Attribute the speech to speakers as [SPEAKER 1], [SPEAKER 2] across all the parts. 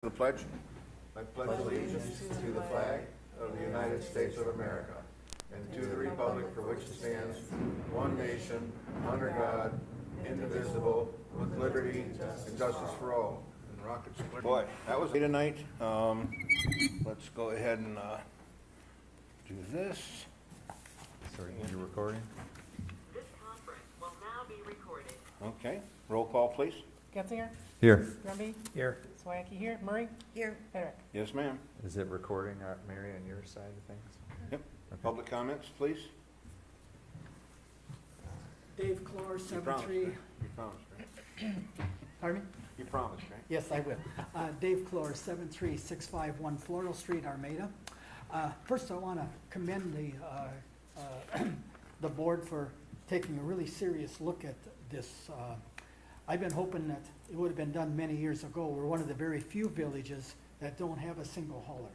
[SPEAKER 1] The pledge. I pledge allegiance to the flag of the United States of America and to the republic for which it stands, one nation, under God, indivisible, with liberty and justice for all. And rockets. Boy, that was tonight. Let's go ahead and do this.
[SPEAKER 2] Sorry, you're recording?
[SPEAKER 3] This conference will now be recorded.
[SPEAKER 1] Okay, roll call, please.
[SPEAKER 4] Getzinger?
[SPEAKER 2] Here.
[SPEAKER 4] Grumby?
[SPEAKER 2] Here.
[SPEAKER 4] Swacky here. Murray?
[SPEAKER 5] Here.
[SPEAKER 4] Herrick?
[SPEAKER 1] Yes, ma'am.
[SPEAKER 2] Is it recording, Mary, on your side of things?
[SPEAKER 1] Yep. Public comments, please.
[SPEAKER 6] Dave Clore,
[SPEAKER 1] You promised,
[SPEAKER 6] 73.
[SPEAKER 1] right? You promised, right?
[SPEAKER 6] Pardon me?
[SPEAKER 1] You promised, right?
[SPEAKER 6] Yes, I will. Dave Clore, 73651 Floral Street, Armada. First, I want to commend the board for taking a really serious look at this. I've been hoping that it would have been done many years ago. We're one of the very few villages that don't have a single hauler.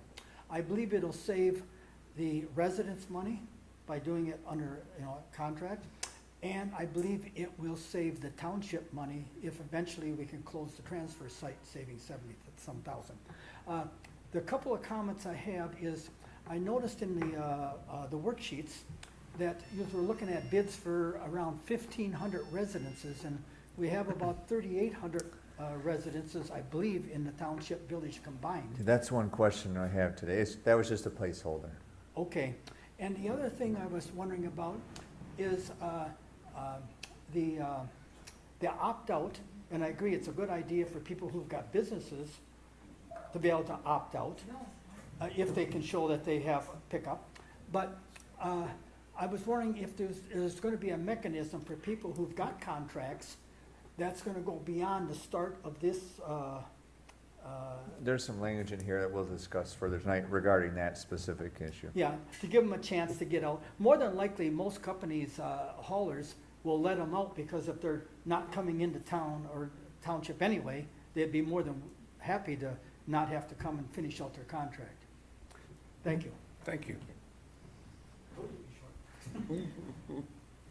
[SPEAKER 6] I believe it'll save the residents money by doing it under, a contract. And I believe it will save the township money if eventually we can close the transfer site, saving 70-some thousand. The couple of comments I have is, I noticed in the worksheets that you were looking at bids for around 1,500 residences, and we have about 3,800 residences, I believe, in the township village combined.
[SPEAKER 2] That's one question I have today. That was just a placeholder.
[SPEAKER 6] Okay, and the other thing I was wondering about is the opt-out, and I agree, it's a good idea for people who've got businesses to be able to opt out, if they can show that they have pickup. But I was wondering if there's gonna be a mechanism for people who've got contracts that's gonna go beyond the start of this,
[SPEAKER 2] There's some language in here that we'll discuss further tonight regarding that specific issue.
[SPEAKER 6] yeah, to give them a chance to get out. More than likely, most companies, haulers, will let them out, because if they're not coming into town or township anyway, they'd be more than happy to not have to come and finish out their contract. Thank you.
[SPEAKER 1] Thank you.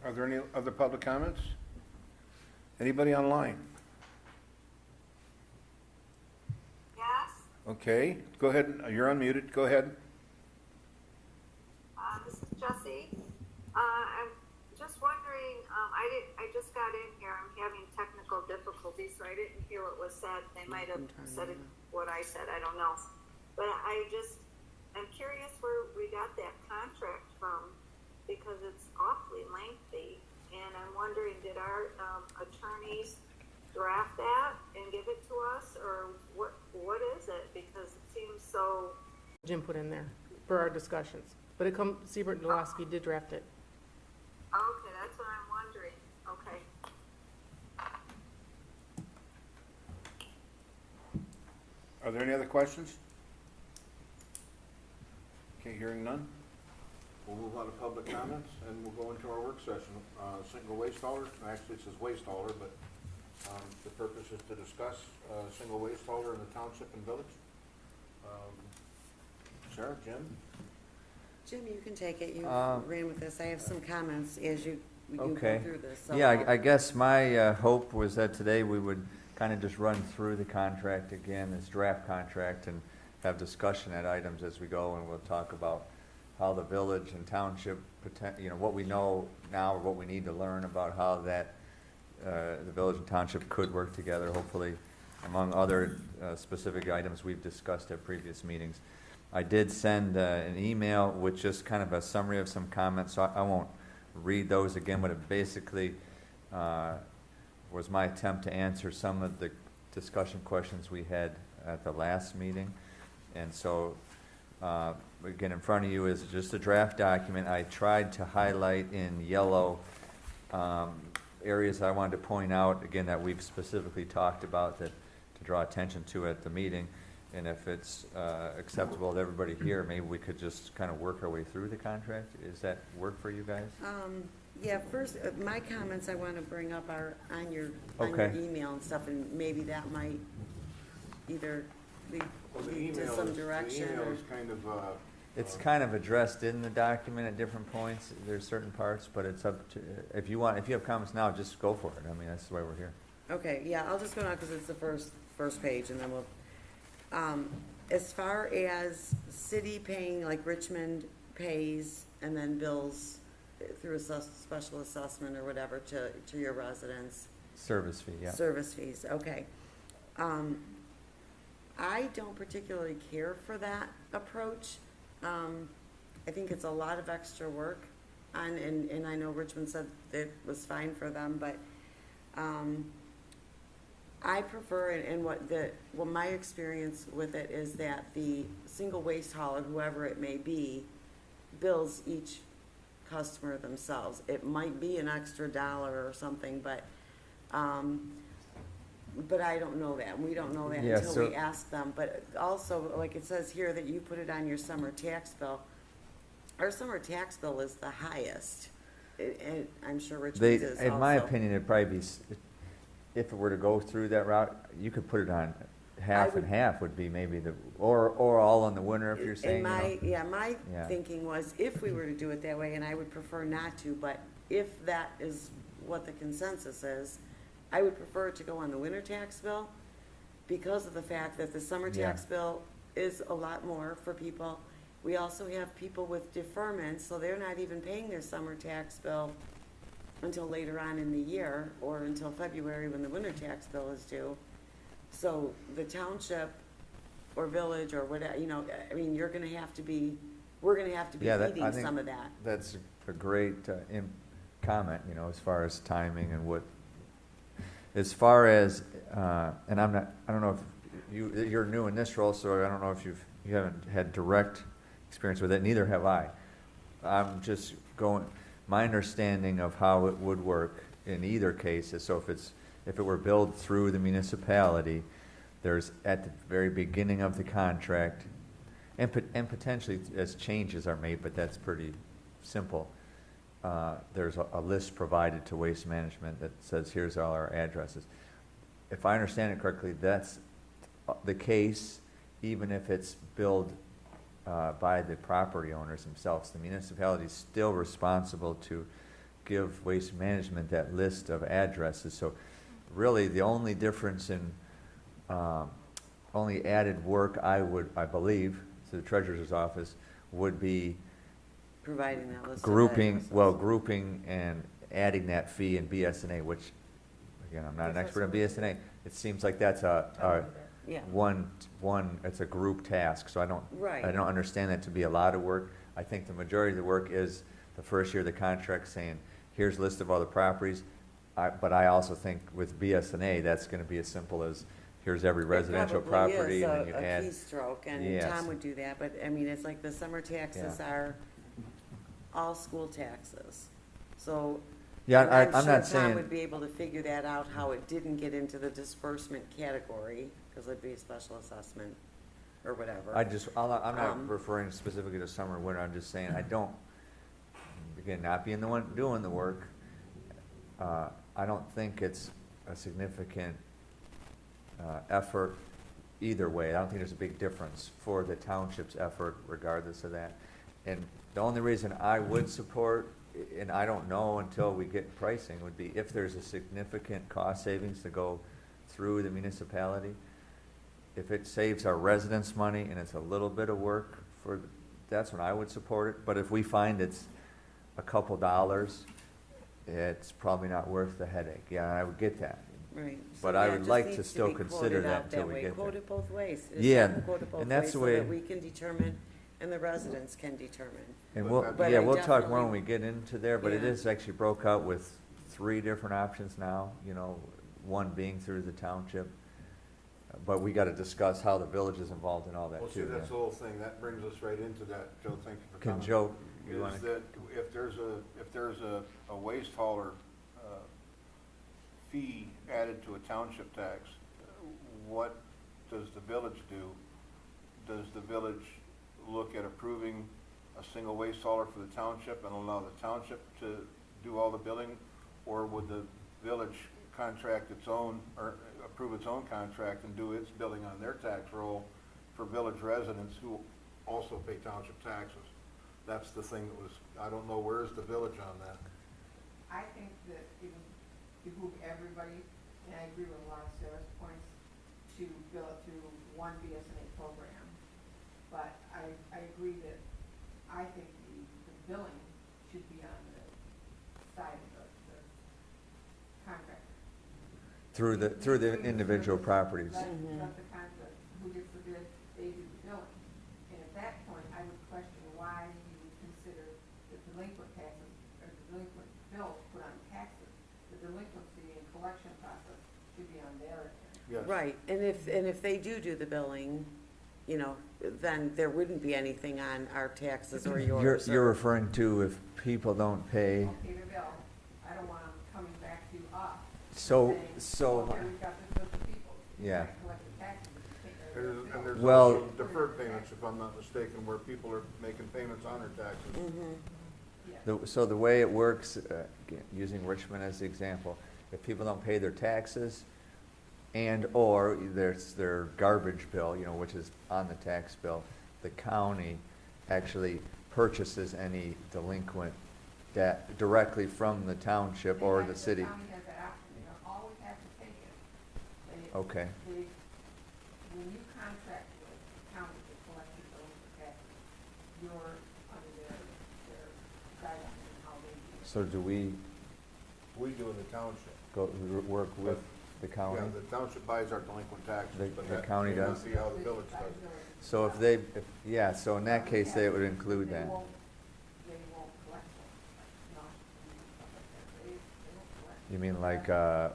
[SPEAKER 1] Are there any other public comments? Anybody online?
[SPEAKER 5] Yes,
[SPEAKER 1] Okay, go ahead. You're unmuted. Go ahead.
[SPEAKER 5] this is Jessie. I'm just wondering, I just got in here, I'm having technical difficulties, so I didn't hear what was said. They might have said what I said, I don't know. But I'm curious where we got that contract from, because it's awfully lengthy. And I'm wondering, did our attorneys draft that and give it to us, or what is it? Because it seems so.
[SPEAKER 4] Jim put in there for our discussions. But Siebert and Dulowski did draft it.
[SPEAKER 5] Okay, that's what I'm wondering. Okay.
[SPEAKER 1] Are there any other questions? Okay, hearing none. We'll move on to public comments, and we'll go into our work session. Single waste hauler, actually it says waste hauler, but the purpose is to discuss single waste hauler in the township and village. Sarah, Jim?
[SPEAKER 5] Jim, you can take it. You
[SPEAKER 2] Um,
[SPEAKER 5] ran with this. I have some comments as you go
[SPEAKER 2] Okay.
[SPEAKER 5] through this. So
[SPEAKER 2] Yeah, I guess my hope was that today we would kind of just run through the contract again, this draft contract, and have discussion at items as we go, and we'll talk about how the village and township, what we know now, or what we need to learn about how that, the village and township could work together, hopefully, among other specific items we've discussed at previous meetings. I did send an email with just kind of a summary of some comments, so I won't read those again, but it basically was my attempt to answer some of the discussion questions we had at the last meeting. And so, again, in front of you is just a draft document. I tried to highlight in yellow areas I wanted to point out, again, that we've specifically talked about, that to draw attention to at the meeting. And if it's acceptable to everybody here, maybe we could just kind of work our way through the contract. Does that work for you guys?
[SPEAKER 5] yeah, first, my comments I want to bring up are on your
[SPEAKER 2] Okay.
[SPEAKER 5] email and stuff, and maybe that might either lead
[SPEAKER 1] The
[SPEAKER 5] to
[SPEAKER 1] email
[SPEAKER 5] some
[SPEAKER 1] is-
[SPEAKER 5] direction.
[SPEAKER 1] The email
[SPEAKER 5] or-
[SPEAKER 1] is kind of,
[SPEAKER 2] It's kind of addressed in the document at different points. There's certain parts, but it's up to, if you have comments now, just go for it. I mean, that's why we're here.
[SPEAKER 5] Okay, yeah, I'll just go now because it's the first page, and then we'll
[SPEAKER 7] As far as city paying, like Richmond pays and then bills through a special assessment or whatever to your residents.
[SPEAKER 2] Service fee, yeah.
[SPEAKER 7] Service fees, okay. I don't particularly care for that approach. I think it's a lot of extra work and I know Richmond said it was fine for them, but, I prefer, and what my experience with it is that the single waste hauler, whoever it may be, bills each customer themselves. It might be an extra dollar or something, but I don't know that. We don't know that
[SPEAKER 2] Yeah,
[SPEAKER 7] until
[SPEAKER 2] so-
[SPEAKER 7] we ask them. But also, like it says here that you put it on your summer tax bill. Our summer tax bill is the highest. And I'm sure Richmond's is also.
[SPEAKER 2] In my opinion, it'd probably be, if it were to go through that route, you could put it on half and
[SPEAKER 7] would-
[SPEAKER 2] half would be maybe or all in the winter if you're saying, you know.
[SPEAKER 7] My
[SPEAKER 2] Yeah.
[SPEAKER 7] thinking was if we were to do it that way, and I would prefer not to, but if that is what the consensus is, I would prefer it to go on the winter tax bill because of the fact that the summer
[SPEAKER 2] Yeah.
[SPEAKER 7] tax bill is a lot more for people. We also have people with deferments, so they're not even paying their summer tax bill until later on in the year or until February when the winter tax bill is due. So the township or village or whatever, you know, I mean, we're gonna have to be
[SPEAKER 2] Yeah, I
[SPEAKER 7] eating
[SPEAKER 2] think
[SPEAKER 7] some of that.
[SPEAKER 2] that's a great comment, you know, as far as timing and what, as far as, and I don't know if you're new in this role, so I don't know if you haven't had direct experience with it, neither have I. I'm just my understanding of how it would work in either case is, so if it were billed through the municipality, there's at the very beginning of the contract, and potentially as changes are made, but that's pretty simple. There's a list provided to Waste Management that says, here's all our addresses. If I understand it correctly, that's the case, even if it's billed by the property owners themselves. The municipality is still responsible to give Waste Management that list of addresses. So really, the only difference in, only added work I believe, to the treasurer's office, would be
[SPEAKER 7] Providing that list of
[SPEAKER 2] grouping
[SPEAKER 7] addresses.
[SPEAKER 2] and adding that fee in BSNA, which, again, I'm not an expert in BSNA. It seems like that's
[SPEAKER 7] Yeah,
[SPEAKER 2] one, it's a group task, so I don't
[SPEAKER 7] right.
[SPEAKER 2] understand that to be a lot of work. I think the majority of the work is the first year of the contract saying, here's a list of all the properties. But I also think with BSNA, that's gonna be as simple as, here's every residential property, and then you add.
[SPEAKER 7] It probably is a keystroke, and
[SPEAKER 2] Yes.
[SPEAKER 7] Tom would do that, but, I mean, it's like the summer taxes
[SPEAKER 2] Yeah.
[SPEAKER 7] are all school taxes. So.
[SPEAKER 2] Yeah,
[SPEAKER 7] and
[SPEAKER 2] I'm
[SPEAKER 7] sure
[SPEAKER 2] not
[SPEAKER 7] Tom
[SPEAKER 2] saying,
[SPEAKER 7] would be able to figure that out, how it didn't get into the disbursement category, because it'd be a special assessment, or whatever.
[SPEAKER 2] I'm not
[SPEAKER 7] Um,
[SPEAKER 2] referring specifically to summer, winter, I'm just saying, I don't, again, not being the one doing the work, I don't think it's a significant effort either way. I don't think there's a big difference for the township's effort regardless of that. And the only reason I would support, and I don't know until we get pricing, would be if there's a significant cost savings to go through the municipality. If it saves our residents money and it's a little bit of work that's when I would support it. But if we find it's a couple dollars, it's probably not worth the headache. Yeah, I would get that.
[SPEAKER 7] Right.
[SPEAKER 2] But
[SPEAKER 7] So,
[SPEAKER 2] I
[SPEAKER 7] yeah, it
[SPEAKER 2] would
[SPEAKER 7] just
[SPEAKER 2] like
[SPEAKER 7] needs
[SPEAKER 2] to still
[SPEAKER 7] be
[SPEAKER 2] consider
[SPEAKER 7] quoted
[SPEAKER 2] that
[SPEAKER 7] out
[SPEAKER 2] till we
[SPEAKER 7] way.
[SPEAKER 2] get
[SPEAKER 7] Quote
[SPEAKER 2] there.
[SPEAKER 7] it both ways. It's
[SPEAKER 2] Yeah,
[SPEAKER 7] gotta quote it both
[SPEAKER 2] and that's
[SPEAKER 7] ways
[SPEAKER 2] the
[SPEAKER 7] so
[SPEAKER 2] way-
[SPEAKER 7] that we can determine, and the residents can determine.
[SPEAKER 2] And
[SPEAKER 1] But
[SPEAKER 7] I
[SPEAKER 2] we'll talk
[SPEAKER 7] definitely-
[SPEAKER 2] more when we get into there, but it
[SPEAKER 7] Yeah.
[SPEAKER 2] is actually broke out with 3 different options now, you know, one being through the township. But we gotta discuss how the village is involved in all that
[SPEAKER 1] Well, see,
[SPEAKER 2] too.
[SPEAKER 1] that's the whole thing, that brings us right into that, Joe, thank you for
[SPEAKER 2] Can
[SPEAKER 1] coming.
[SPEAKER 2] Joe, you
[SPEAKER 1] Is
[SPEAKER 2] wanna?
[SPEAKER 1] that if there's a waste hauler, fee added to a township tax, what does the village do? Does the village look at approving a single waste hauler for the township and allow the township to do all the billing? Or would the village contract its own, or approve its own contract and do its billing on their tax roll for village residents who also pay township taxes? That's the thing that was, I don't know, where's the village on that?
[SPEAKER 8] I think that it would behoove everybody, and I agree with a lot of Sarah's points, to bill it through one BSNA program. But I agree that I think the billing should be on the side of the contractor.
[SPEAKER 2] Through the individual properties.
[SPEAKER 8] Let the contractor, who gets the bid, they do the billing. And at that point, I would question why you would consider the delinquent taxes, or the delinquent bills put on taxes. The delinquency and collection process should be on their end.
[SPEAKER 1] Yes.
[SPEAKER 7] Right, and if they do the billing, you know, then there wouldn't be anything on our taxes or yours.
[SPEAKER 2] You're referring to if people don't pay,
[SPEAKER 8] Okay, their bill, I don't want them coming back to us.
[SPEAKER 2] so,
[SPEAKER 8] saying,
[SPEAKER 2] so,
[SPEAKER 8] okay, we've got this list of people. You
[SPEAKER 2] Yeah.
[SPEAKER 8] can't collect the taxes, you take their
[SPEAKER 1] And
[SPEAKER 8] bill.
[SPEAKER 1] there's
[SPEAKER 2] Well-
[SPEAKER 1] also deferred payments, if I'm not mistaken, where people are making payments on their taxes.
[SPEAKER 8] Yeah.
[SPEAKER 2] so the way it works, again, using Richmond as the example, if people don't pay their taxes and/or their garbage bill, you know, which is on the tax bill, the county actually purchases any delinquent debt directly from the township or the city.
[SPEAKER 8] The county has that option, they don't always have to take it.
[SPEAKER 2] Okay.
[SPEAKER 8] When you contract with the county to collect your delinquent taxes, you're under their guidelines and how they do it.
[SPEAKER 2] So do we
[SPEAKER 1] We do in the township.
[SPEAKER 2] work with the county?
[SPEAKER 1] Yeah, the township buys our delinquent taxes,
[SPEAKER 2] The-
[SPEAKER 1] but
[SPEAKER 2] the
[SPEAKER 1] that
[SPEAKER 2] county
[SPEAKER 1] may not
[SPEAKER 2] does?
[SPEAKER 1] be how the village does it.
[SPEAKER 2] So if they, yeah, so in that case, they would include that.
[SPEAKER 8] They won't collect them, no, stuff like that, they won't collect.
[SPEAKER 2] You mean like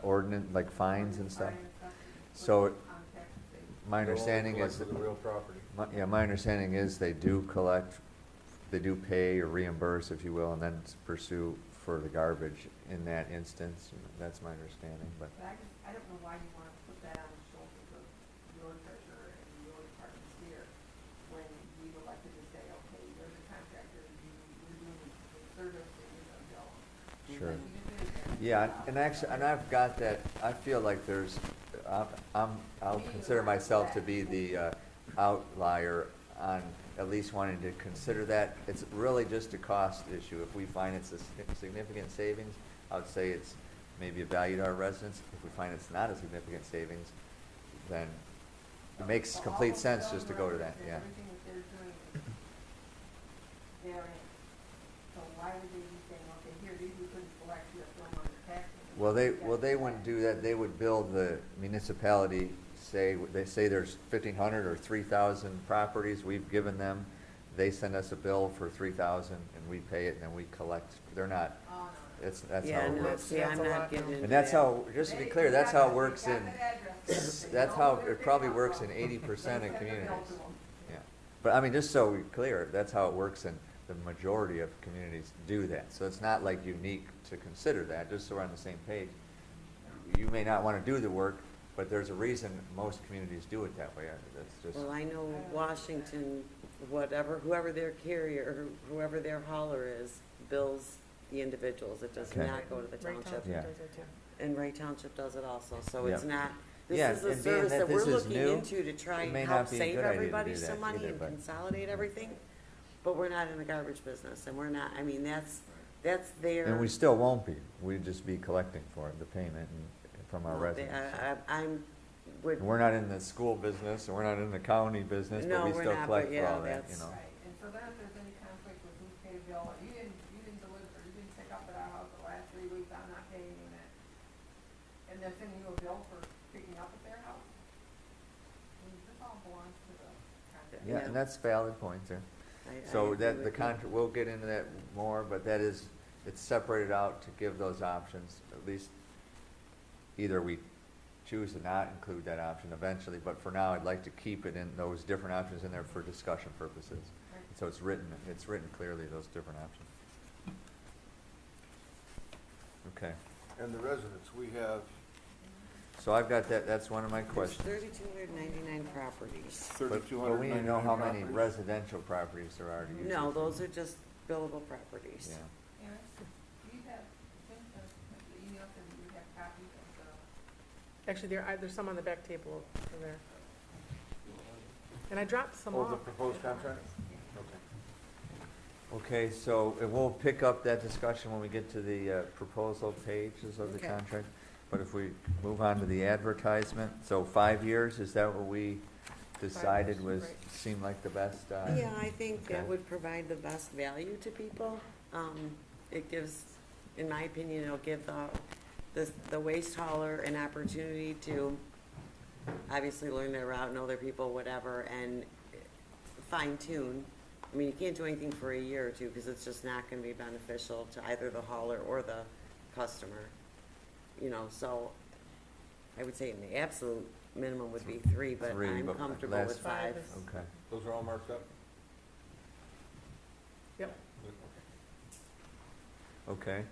[SPEAKER 2] ordinance, like fines and stuff?
[SPEAKER 8] Fines and stuff,
[SPEAKER 2] So
[SPEAKER 8] on taxes, they-
[SPEAKER 2] my
[SPEAKER 1] They'll only
[SPEAKER 2] understanding
[SPEAKER 1] collect
[SPEAKER 2] is,
[SPEAKER 1] for the real property.
[SPEAKER 2] my understanding is they do collect, they do pay or reimburse, if you will, and then pursue for the garbage in that instance. That's my understanding, but,
[SPEAKER 8] But I don't know why you want to put that on the shoulders of your treasurer and your departments here, when we've elected to say, okay, you're the contractor, you're doing the service, and you're gonna bill them.
[SPEAKER 2] Sure.
[SPEAKER 8] Let you do it.
[SPEAKER 2] yeah, and actually, and I've got that, I feel like there's, I'll consider myself to be the outlier on at least wanting to consider that. It's really just a cost issue. If we find it's a significant savings, I would say it's maybe a value to our residents. If we find it's not a significant savings, then it makes
[SPEAKER 8] So all
[SPEAKER 2] complete
[SPEAKER 8] of
[SPEAKER 2] sense
[SPEAKER 8] the
[SPEAKER 2] just to go to that,
[SPEAKER 8] billing
[SPEAKER 2] yeah.
[SPEAKER 8] records and everything that they're doing is therein. So why would they be saying, okay, here, these we couldn't collect, you have to throw them on the tax?
[SPEAKER 2] Well, they wouldn't do that. They would bill the municipality, they say there's 1,500 or 3,000 properties we've given them. They send us a bill for 3,000 and we pay it and then we collect. They're not,
[SPEAKER 8] Oh, no.
[SPEAKER 2] that's
[SPEAKER 7] Yeah,
[SPEAKER 2] how it
[SPEAKER 7] no,
[SPEAKER 2] works.
[SPEAKER 7] see,
[SPEAKER 4] That's
[SPEAKER 7] I'm
[SPEAKER 4] a
[SPEAKER 7] not
[SPEAKER 4] lot,
[SPEAKER 7] getting
[SPEAKER 4] no.
[SPEAKER 7] into
[SPEAKER 2] And that's
[SPEAKER 7] that.
[SPEAKER 2] how, just to be clear, that's how it works in,
[SPEAKER 8] That's
[SPEAKER 2] that's how, it probably works in 80% of communities. Yeah, but I mean, just so we're clear, that's how it works in the majority of communities do that. So it's not like unique to consider that, just so we're on the same page. You may not want to do the work, but there's a reason most communities do it that way. That's just,
[SPEAKER 7] Well, I know Washington, whoever their carrier, whoever their hauler is, bills the individuals. It does
[SPEAKER 2] Okay.
[SPEAKER 7] not go to the
[SPEAKER 4] Wright
[SPEAKER 7] township.
[SPEAKER 2] Yeah.
[SPEAKER 4] does it too.
[SPEAKER 7] And Ray Township does it also, so it's
[SPEAKER 2] Yeah.
[SPEAKER 7] not,
[SPEAKER 2] Yeah,
[SPEAKER 7] this is a
[SPEAKER 2] and being
[SPEAKER 7] service
[SPEAKER 2] that
[SPEAKER 7] that we're
[SPEAKER 2] this is
[SPEAKER 7] looking
[SPEAKER 2] new,
[SPEAKER 7] into to try
[SPEAKER 2] it
[SPEAKER 7] and
[SPEAKER 2] may
[SPEAKER 7] help
[SPEAKER 2] not be a
[SPEAKER 7] save
[SPEAKER 2] good idea to
[SPEAKER 7] everybody
[SPEAKER 2] do that
[SPEAKER 7] some money
[SPEAKER 2] either,
[SPEAKER 7] and
[SPEAKER 2] but-
[SPEAKER 7] consolidate everything. But we're not in the garbage business, and we're not, I mean, that's their.
[SPEAKER 2] and we still won't be. We'd just be collecting for it, the payment from our
[SPEAKER 7] well, they-
[SPEAKER 2] residents.
[SPEAKER 7] would.
[SPEAKER 2] And we're not in the school business, and we're not in the county business,
[SPEAKER 7] No,
[SPEAKER 2] but we
[SPEAKER 7] we're
[SPEAKER 2] still
[SPEAKER 7] not,
[SPEAKER 2] collect
[SPEAKER 7] but
[SPEAKER 2] for
[SPEAKER 7] yeah,
[SPEAKER 2] all that, you
[SPEAKER 7] that's-
[SPEAKER 2] know.
[SPEAKER 8] Right, and so then if there's any conflict with who's paid a bill, or you didn't deliver, you didn't pick up at our house the last 3 weeks, I'm not paying you that. And they're sending you a bill for picking up at their house? I mean, this all belongs to the contractor.
[SPEAKER 2] Yeah, and that's valid point there.
[SPEAKER 7] I
[SPEAKER 2] So
[SPEAKER 7] agree
[SPEAKER 2] that,
[SPEAKER 7] with
[SPEAKER 2] the
[SPEAKER 7] you.
[SPEAKER 2] contract, we'll get into that more, but that is, it's separated out to give those options, at least either we choose to not include that option eventually, but for now, I'd like to keep it in, those different options in there for discussion purposes.
[SPEAKER 8] Right.
[SPEAKER 2] So it's written clearly, those different options. Okay,
[SPEAKER 1] And the residents, we have
[SPEAKER 2] so I've got that, that's one of my
[SPEAKER 7] There's
[SPEAKER 2] questions.
[SPEAKER 7] 3,299 properties.
[SPEAKER 2] But
[SPEAKER 1] 3,299
[SPEAKER 2] we need to know how many
[SPEAKER 1] properties.
[SPEAKER 2] residential properties there are to use.
[SPEAKER 7] No,
[SPEAKER 2] this.
[SPEAKER 7] those are just billable properties.
[SPEAKER 2] Yeah.
[SPEAKER 8] Aaron, do you have, since the email said that you have copies of the,
[SPEAKER 4] Actually, there's some on the back table over there. And I dropped some
[SPEAKER 1] Oh,
[SPEAKER 4] off.
[SPEAKER 1] the proposed contract? Okay.
[SPEAKER 2] Okay, so we'll pick up that discussion when we get to the proposal pages of the
[SPEAKER 7] Okay.
[SPEAKER 2] contract. But if we move on to the advertisement, so 5 years, is that what we decided
[SPEAKER 4] years,
[SPEAKER 2] was,
[SPEAKER 4] right.
[SPEAKER 2] seemed like the best?
[SPEAKER 7] Yeah, I think that
[SPEAKER 2] Okay.
[SPEAKER 7] would provide the best value to people. It gives, in my opinion, it'll give the waste hauler an opportunity to obviously learn their route, know their people, whatever, and fine tune. I mean, you can't do anything for a year or two because it's just not gonna be beneficial to either the hauler or the customer. You know, so I would say in the absolute minimum would be 3, but
[SPEAKER 2] 3,
[SPEAKER 7] I'm
[SPEAKER 2] but
[SPEAKER 7] comfortable
[SPEAKER 2] last-
[SPEAKER 7] with 5.
[SPEAKER 4] Five is-
[SPEAKER 2] Okay.
[SPEAKER 1] Those are all marked up?
[SPEAKER 4] Yep.
[SPEAKER 2] Okay.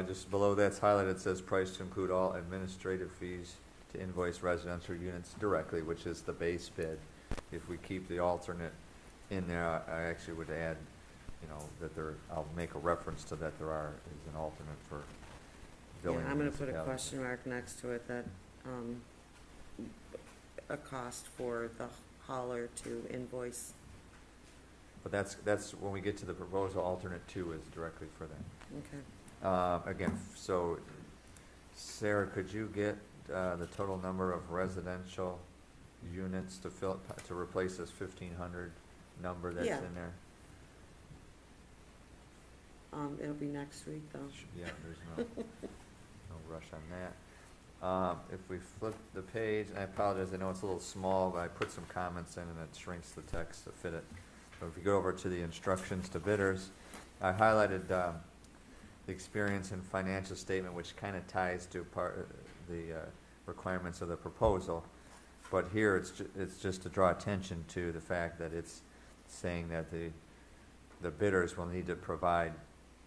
[SPEAKER 2] Just below that's highlighted, it says price to include all administrative fees to invoice residential units directly, which is the base bid. If we keep the alternate in there, I actually would add, you know, that there, I'll make a reference to that there is an alternate for
[SPEAKER 7] Yeah,
[SPEAKER 2] billing.
[SPEAKER 7] I'm gonna put a
[SPEAKER 2] municipalities.
[SPEAKER 7] question mark next to it that, a cost for the hauler to invoice.
[SPEAKER 2] But that's when we get to the proposal, alternate 2 is directly for that.
[SPEAKER 7] Okay.
[SPEAKER 2] Again, so Sarah, could you get the total number of residential units to replace this 1,500 number that's
[SPEAKER 7] Yeah.
[SPEAKER 2] in there?
[SPEAKER 7] It'll be next week though.
[SPEAKER 2] Yeah, there's no rush on that. If we flip the page, and I apologize, I know it's a little small, but I put some comments in and it shrinks the text to fit it. So if you go over to the instructions to bidders, I highlighted the experience and financial statement, which kind of ties to the requirements of the proposal. But here, it's just to draw attention to the fact that it's saying that the bidders will need to provide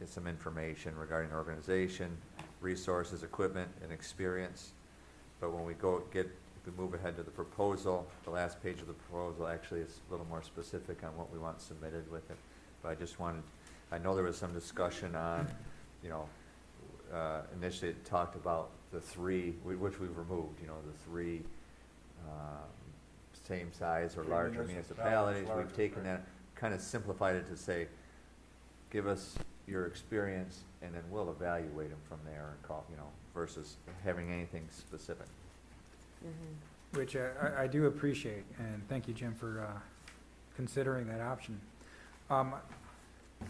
[SPEAKER 2] some information regarding the organization, resources, equipment, and experience. But when we if we move ahead to the proposal, the last page of the proposal actually is a little more specific on what we want submitted with it. But I know there was some discussion on, you know, initially it talked about the 3, which we've removed, you know, the 3 same size or
[SPEAKER 1] 3
[SPEAKER 2] larger municipalities.
[SPEAKER 1] larger,
[SPEAKER 2] We've taken
[SPEAKER 1] right.
[SPEAKER 2] that, kind of simplified it to say, give us your experience and then we'll evaluate them from there and call, you know, versus having anything specific.
[SPEAKER 9] Which I do appreciate, and thank you, Jim, for considering that option. I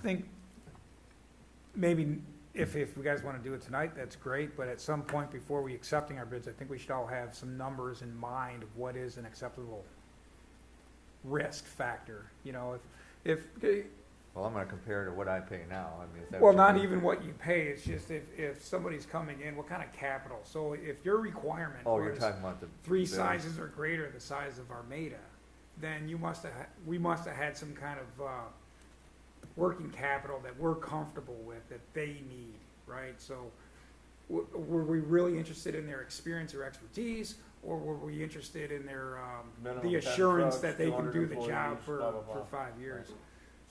[SPEAKER 9] think maybe if you guys want to do it tonight, that's great, but at some point before we accepting our bids, I think we should all have some numbers in mind of what is an acceptable risk factor. You know, if
[SPEAKER 2] Well, I'm gonna compare to what I pay now, I mean, is that
[SPEAKER 9] well,
[SPEAKER 2] what you
[SPEAKER 9] not
[SPEAKER 2] mean?
[SPEAKER 9] even what you pay, it's just if somebody's coming in, what kind of capital? So if your requirement
[SPEAKER 2] Oh, you're
[SPEAKER 9] was
[SPEAKER 2] talking about the.
[SPEAKER 9] 3
[SPEAKER 2] bills.
[SPEAKER 9] sizes or greater the size of Armada, then we must have had some kind of working capital that we're comfortable with, that they need, right? So were we really interested in their experience or expertise, or were we interested in their,
[SPEAKER 1] Minimum
[SPEAKER 9] the
[SPEAKER 1] 10
[SPEAKER 9] assurance
[SPEAKER 1] trucks,
[SPEAKER 9] that they can
[SPEAKER 1] 200
[SPEAKER 9] do the job
[SPEAKER 1] employees, blah, blah, blah.
[SPEAKER 9] for 5 years?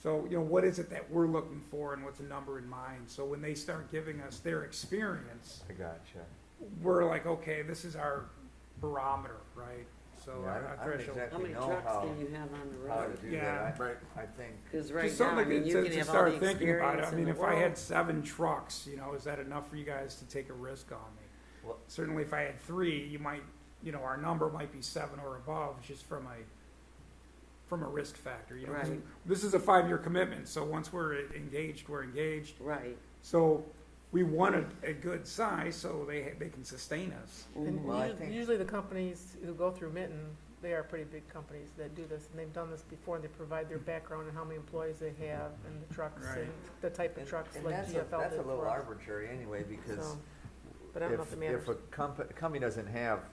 [SPEAKER 9] So, you know, what is it that we're looking for and what's a number in mind? So when they start giving us their experience,
[SPEAKER 2] I gotcha.
[SPEAKER 9] we're like, okay, this is our barometer, right? So
[SPEAKER 2] Yeah, I
[SPEAKER 9] our
[SPEAKER 2] don't
[SPEAKER 9] threshold.
[SPEAKER 7] How
[SPEAKER 2] exactly
[SPEAKER 7] many
[SPEAKER 2] know
[SPEAKER 7] trucks
[SPEAKER 2] how,
[SPEAKER 7] can you have on the
[SPEAKER 2] how
[SPEAKER 7] road?
[SPEAKER 2] to do
[SPEAKER 9] Yeah.
[SPEAKER 2] that.
[SPEAKER 1] Right.
[SPEAKER 2] I think,
[SPEAKER 7] Because right
[SPEAKER 9] Just
[SPEAKER 7] now,
[SPEAKER 9] something
[SPEAKER 7] I mean, you
[SPEAKER 9] to
[SPEAKER 7] can have all
[SPEAKER 9] start
[SPEAKER 7] the
[SPEAKER 9] thinking about it.
[SPEAKER 7] experience
[SPEAKER 9] I
[SPEAKER 7] in
[SPEAKER 9] mean,
[SPEAKER 7] the
[SPEAKER 9] if I had
[SPEAKER 7] world.
[SPEAKER 9] 7 trucks, you know, is that enough for you guys to take a risk on me?
[SPEAKER 2] Well-
[SPEAKER 9] Certainly if I had 3, you might, you know, our number might be 7 or above, just from a risk factor, you know. 'cause
[SPEAKER 7] Right.
[SPEAKER 9] This is a 5-year commitment, so once we're engaged, we're engaged.
[SPEAKER 7] Right.
[SPEAKER 9] So we want a good size so they can sustain us.
[SPEAKER 4] And
[SPEAKER 2] Well, I
[SPEAKER 4] usually-
[SPEAKER 2] think-
[SPEAKER 4] usually the companies who go through Mitten, they are pretty big companies that do this, and they've done this before, and they provide their background and how many employees they have, and the trucks,
[SPEAKER 9] Right.
[SPEAKER 4] and the type of
[SPEAKER 2] and
[SPEAKER 4] trucks
[SPEAKER 2] and
[SPEAKER 4] like
[SPEAKER 2] that's
[SPEAKER 4] GFL
[SPEAKER 2] that's a
[SPEAKER 4] did
[SPEAKER 2] little
[SPEAKER 4] for us.
[SPEAKER 2] arbitrary anyway, because
[SPEAKER 4] So, but I don't know if it matters.
[SPEAKER 2] if a company doesn't have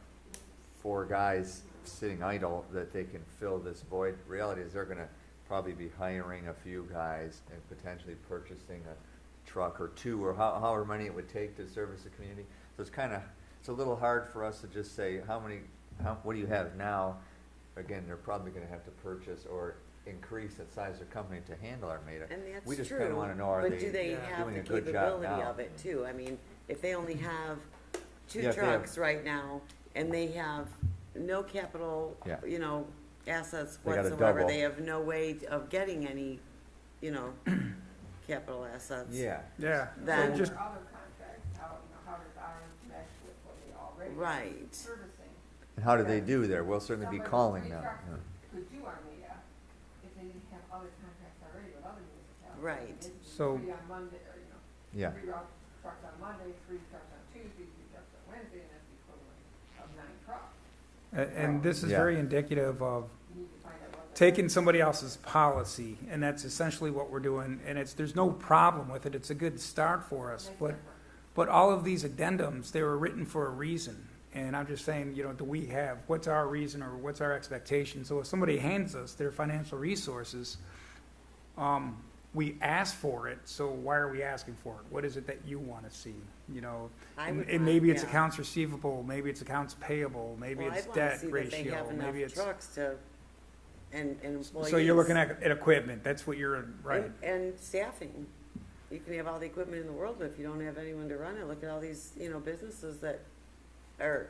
[SPEAKER 2] 4 guys sitting idle that they can fill this void, reality is they're gonna probably be hiring a few guys and potentially purchasing a truck or 2, or however many it would take to service the community. So it's a little hard for us to just say, what do you have now? Again, they're probably gonna have to purchase or increase the size of their company to handle Armada.
[SPEAKER 7] And that's true.
[SPEAKER 2] We just kinda wanna know, are
[SPEAKER 7] But do
[SPEAKER 2] they
[SPEAKER 7] they have
[SPEAKER 2] doing
[SPEAKER 7] the
[SPEAKER 2] a good job
[SPEAKER 7] capability
[SPEAKER 2] now?
[SPEAKER 7] of it too? I mean, if they only have 2
[SPEAKER 2] Yeah, if they have-
[SPEAKER 7] trucks right now, and they have no capital,
[SPEAKER 2] Yeah.
[SPEAKER 7] you know, assets
[SPEAKER 2] They gotta
[SPEAKER 7] whatsoever,
[SPEAKER 2] double.
[SPEAKER 7] they have no way of getting any, you know, capital assets.
[SPEAKER 2] Yeah.
[SPEAKER 9] Yeah.
[SPEAKER 7] Then-
[SPEAKER 9] So just,
[SPEAKER 8] Other contracts, how
[SPEAKER 7] Right.
[SPEAKER 8] servicing.
[SPEAKER 2] And how do they do there? We'll certainly be
[SPEAKER 8] Somebody
[SPEAKER 2] calling
[SPEAKER 8] with
[SPEAKER 2] them.
[SPEAKER 8] three trucks
[SPEAKER 2] Yeah.
[SPEAKER 8] could do Armada if they didn't have other contracts already with other municipalities.
[SPEAKER 7] Right.
[SPEAKER 8] It's
[SPEAKER 9] So-
[SPEAKER 8] 3 on Monday, or,
[SPEAKER 2] Yeah.
[SPEAKER 8] 3 trucks on Monday, 3 trucks on Tuesday, 3 trucks on Wednesday, and that's the equivalent of 9 trucks.
[SPEAKER 9] And this is
[SPEAKER 2] Yeah.
[SPEAKER 9] very indicative of
[SPEAKER 8] You need to find out what the.
[SPEAKER 9] taking somebody else's policy, and that's essentially what we're doing, and there's no problem with it, it's a good start for us, but all of these addendums, they were written for a reason, and I'm just saying, do we have, what's our reason, or what's our expectation? So if somebody hands us their financial resources, we ask for it, so why are we asking for it? What is it that you wanna see,
[SPEAKER 7] I would
[SPEAKER 9] And maybe it's
[SPEAKER 7] yeah.
[SPEAKER 9] accounts receivable, maybe it's accounts payable, maybe
[SPEAKER 7] Well,
[SPEAKER 9] it's
[SPEAKER 7] I'd wanna
[SPEAKER 9] debt
[SPEAKER 7] see that they
[SPEAKER 9] ratio,
[SPEAKER 7] have
[SPEAKER 9] maybe
[SPEAKER 7] enough
[SPEAKER 9] it's.
[SPEAKER 7] trucks to, and employees.
[SPEAKER 9] So you're looking at equipment, that's what you're, right.
[SPEAKER 7] And staffing. You can have all the equipment in the world, but if you don't have anyone to run it, look at all these, businesses that are